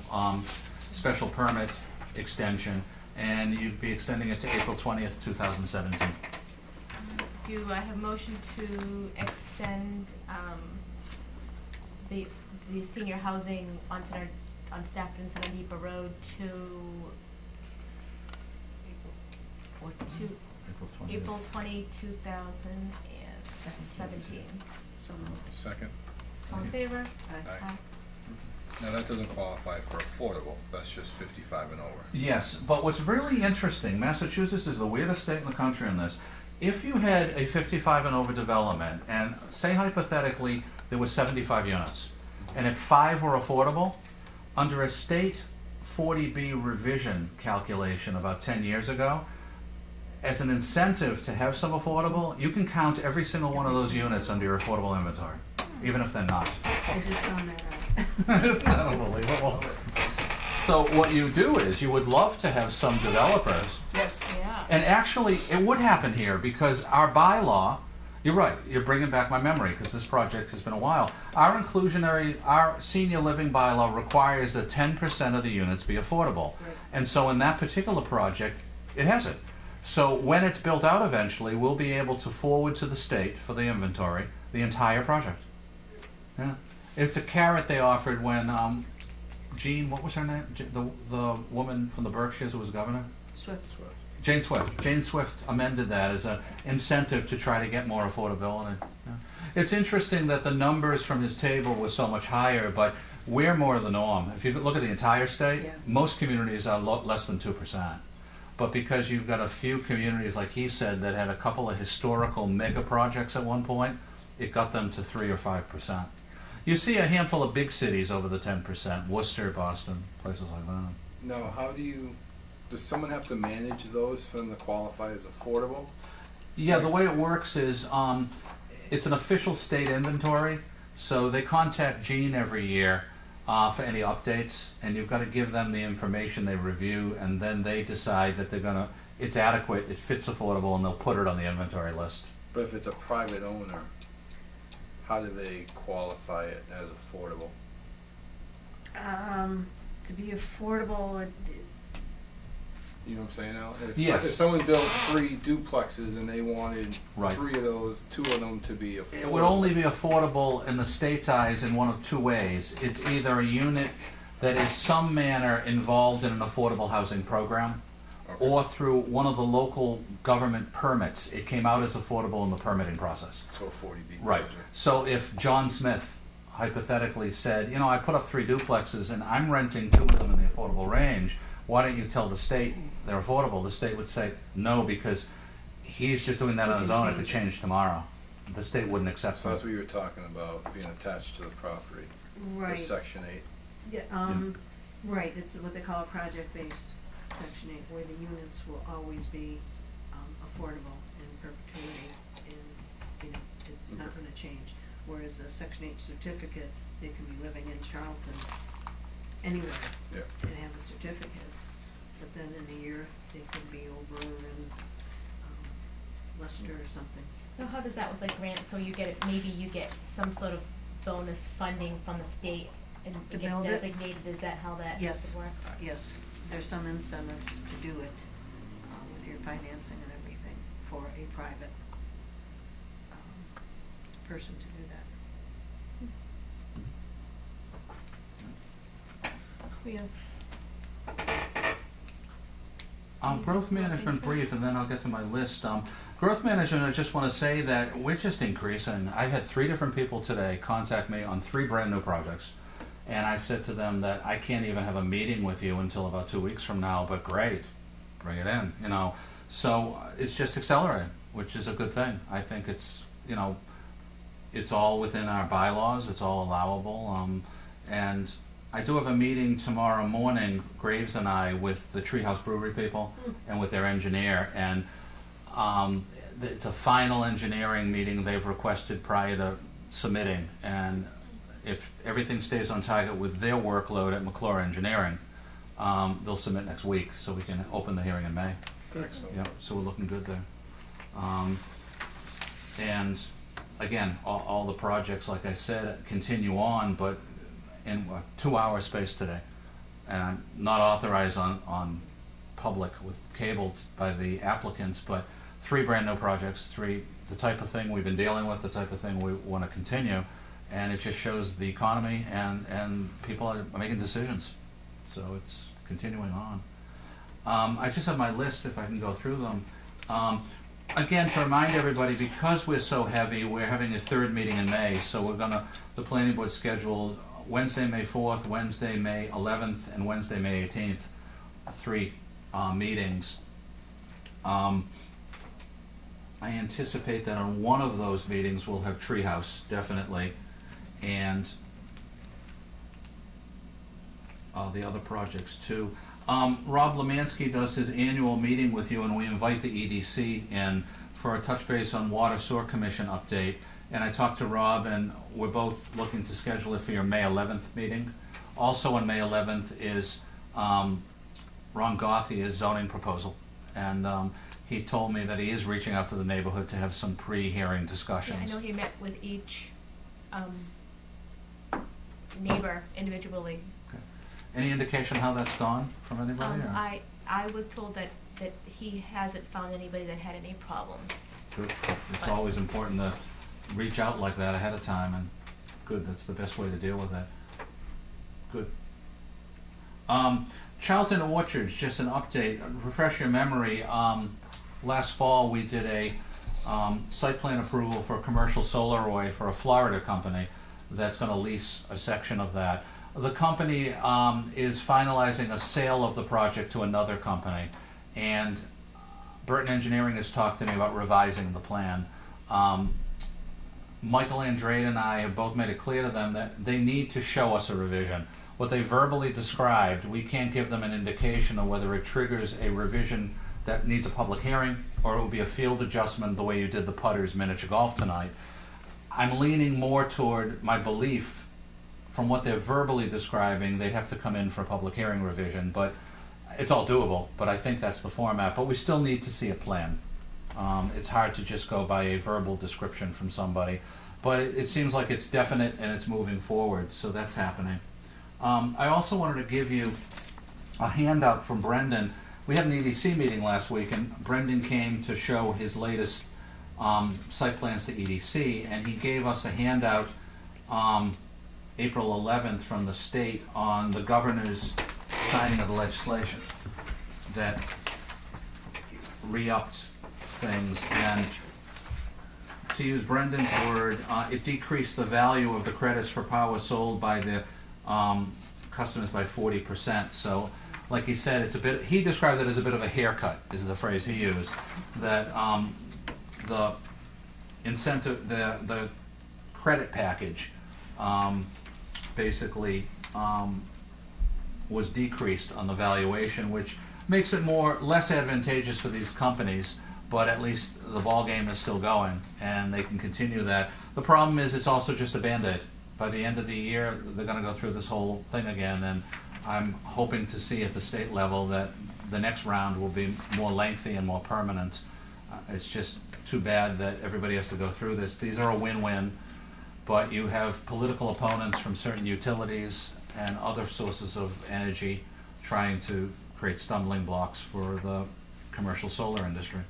special permit extension, and you'd be extending it to April 20th, 2017. Do I have a motion to extend, the senior housing on Stafford and Center Depot Road to April 20, 2017. So moved. Second. All in favor? Aye. Now, that doesn't qualify for affordable, that's just 55 and over. Yes, but what's really interesting, Massachusetts is the weirdest state in the country in this. If you had a 55 and over development, and say hypothetically there were 75 units, and if 5 were affordable, under a state 40B revision calculation about 10 years ago, as an incentive to have some affordable, you can count every single one of those units under your affordable inventory, even if they're not. I just found that out. Isn't that unbelievable? So what you do is, you would love to have some developers, Yes. Yeah. and actually, it would happen here, because our bylaw, you're right, you're bringing back my memory, because this project has been a while. Our senior living bylaw requires that 10% of the units be affordable. Right. And so in that particular project, it has it. So when it's built out eventually, we'll be able to forward to the state for the inventory, the entire project. Yeah. It's a carrot they offered when, Jean, what was her name? The woman from the Berkshires who was governor? Swift. Jane Swift. Jane Swift amended that as an incentive to try to get more affordability. Yeah. It's interesting that the numbers from his table was so much higher, but we're more the norm. If you look at the entire state, Yeah. most communities are less than 2%. But because you've got a few communities, like he said, that had a couple of historical mega projects at one point, it got them to 3 or 5%. You see a handful of big cities over the 10%, Worcester, Boston, places like that. Now, does someone have to manage those for them to qualify as affordable? Yeah, the way it works is, it's an official state inventory, so they contact Gene every year for any updates, and you've got to give them the information they review, and then they decide that it's adequate, it fits affordable, and they'll put it on the inventory list. But if it's a private owner, how do they qualify it as affordable? To be affordable, You know what I'm saying, Al? Yes. If someone built 3 duplexes and they wanted Right. 2 of them to be affordable. It would only be affordable in the state's eyes in one of 2 ways. It's either a unit that is some manner involved in an affordable housing program, Okay. or through one of the local government permits. It came out as affordable in the permitting process. So a 40B Right. project. So if John Smith hypothetically said, I put up 3 duplexes and I'm renting 2 of them in the affordable range, why don't you tell the state they're affordable? The state would say no, because he's just doing that on his own. It could change tomorrow. The state wouldn't accept So that. that's what you were talking about, being attached to the property. Right. the Section 8. Yeah, right, it's what they call a project-based Section 8, where the units will always be, affordable in perpetuity, and, you know, it's not gonna change. Whereas a Section 8 certificate, they can be living in Charlton anywhere Yeah. and have a certificate, but then in a year, they could be over in, Leicester or something. So how does that with like grants, so you get, maybe you get some sort of bonus funding from the state and To it gets build it? designated, is that how that Yes, would work? yes, there's some incentives to do it, with your financing and everything, for a private, person to do that. We have, Growth management brief, and then I'll get to my list. Growth management, I just want to say that we're just increasing. I've had 3 different people today contact me on 3 brand new projects. And I said to them that I can't even have a meeting with you until about 2 weeks from now, but great, bring it in, you know. So it's just accelerating, which is a good thing. I think it's, you know, it's all within our bylaws, it's all allowable. And I do have a meeting tomorrow morning, Graves and I, with the Treehouse Brewery people and with their engineer. And it's a final engineering meeting they've requested prior to submitting. And if everything stays on target with their workload at McClure Engineering, they'll submit next week, so we can open the hearing in May. Excellent. Yeah, so we're looking good there. And again, all the projects, like I said, continue on, but in a 2-hour space today. And I'm not authorized on public with cable by the applicants, but 3 brand new projects, the type of thing we've been dealing with, the type of thing we want to continue. And it just shows the economy and people are making decisions. So it's continuing on. I just have my list, if I can go through them. Again, to remind everybody, because we're so heavy, we're having a 3rd meeting in May. So the planning board scheduled Wednesday, May 4th, Wednesday, May 11th, and Wednesday, May 18th, 3 meetings. I anticipate that on one of those meetings we'll have Treehouse, definitely, and the other projects too. Rob Lemansky does his annual meeting with you, and we invite the EDC in for a touch base on Water Sewer Commission update. And I talked to Rob, and we're both looking to schedule it for your May 11th meeting. Also on May 11th is Ron Gothia's zoning proposal. And he told me that he is reaching out to the neighborhood to have some pre-hearing yeah, discussions. I know he met with each, neighbor individually. Okay. Any indication how that's gone from anybody? or- I was told that he hasn't found anybody that had any problems. Good. It's always important to reach out like that ahead of time, and good, that's the best way to deal with that. Good. Charlton Orchards, just an update, refresh your memory. Last fall, we did a site plan approval for a commercial solar array for a Florida company that's gonna lease a section of that. The company is finalizing a sale of the project to another company, and Burton Engineering has talked to me about revising the plan. Michael Andrade and I have both made it clear to them that they need to show us a revision. What they verbally described, we can't give them an indication of whether it triggers a revision that needs a public hearing, or it will be a field adjustment the way you did the Putters miniature golf tonight. I'm leaning more toward my belief, from what they're verbally describing, they'd have to come in for a public hearing revision, but it's all doable, but I think that's the format. But we still need to see a plan. It's hard to just go by a verbal description from somebody, but it seems like it's definite and it's moving forward, so that's happening. I also wanted to give you a handout from Brendan. We had an EDC meeting last week, and Brendan came to show his latest site plans to EDC, and he gave us a handout April 11th from the state on the governor's signing of the legislation that re-upped things, and to use Brendan's word, it decreased the value of the credits for power sold by the customers by 40%. So, like he said, it's a bit. He described it as a bit of a haircut, is the phrase he used. That the incentive, the credit package basically was decreased on the valuation, which makes it less advantageous for these companies, but at least the ball game is still going, and they can continue that. The problem is it's also just a Band-Aid. By the end of the year, they're gonna go through this whole thing again, and I'm hoping to see at the state level that the next round will be more lengthy and more permanent. It's just too bad that everybody has to go through this. These are a win-win, but you have political opponents from certain utilities and other sources of energy trying to create stumbling blocks for the commercial solar industry.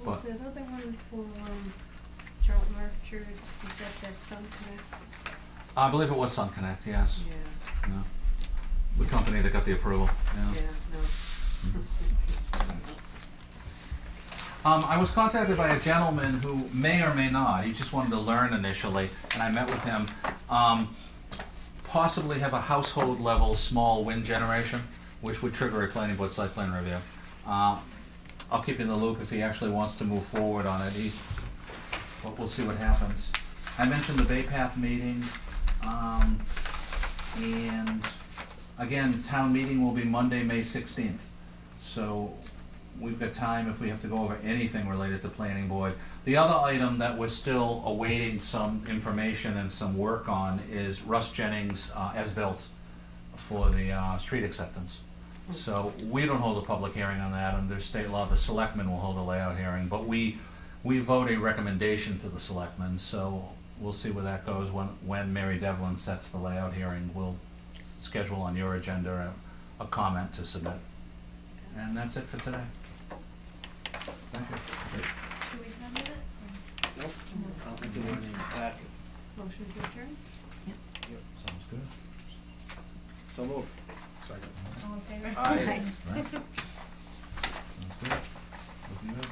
Was But- the other one for, Charlton Orchards, is that Sun Connect? I believe it was Sun Connect, yes. Yeah, Yeah. The company that got the approval, yeah. no. I was contacted by a gentleman who may or may not, he just wanted to learn initially, and I met with him, possibly have a household level small wind generation, which would trigger a planning board site plan review. I'll keep you in the loop if he actually wants to move forward on it. But we'll see what happens. I mentioned the Bay Path meeting, and again, town meeting will be Monday, May 16th. So we've got time if we have to go over anything related to planning board. The other item that we're still awaiting some information and some work on is Russ Jennings' as-built for the street acceptance. So we don't hold a public hearing on that under state law. The selectmen will hold a layout hearing, but we vote a recommendation to the selectmen, so we'll see where that goes. When Mary Devlin sets the layout hearing, we'll schedule on your agenda a comment to submit. And that's it for today. Thank you. Do we have minutes? Motion to adjourn? Sounds good. So moved. Second. All in favor? Aye. Right. Sounds good. Looking good.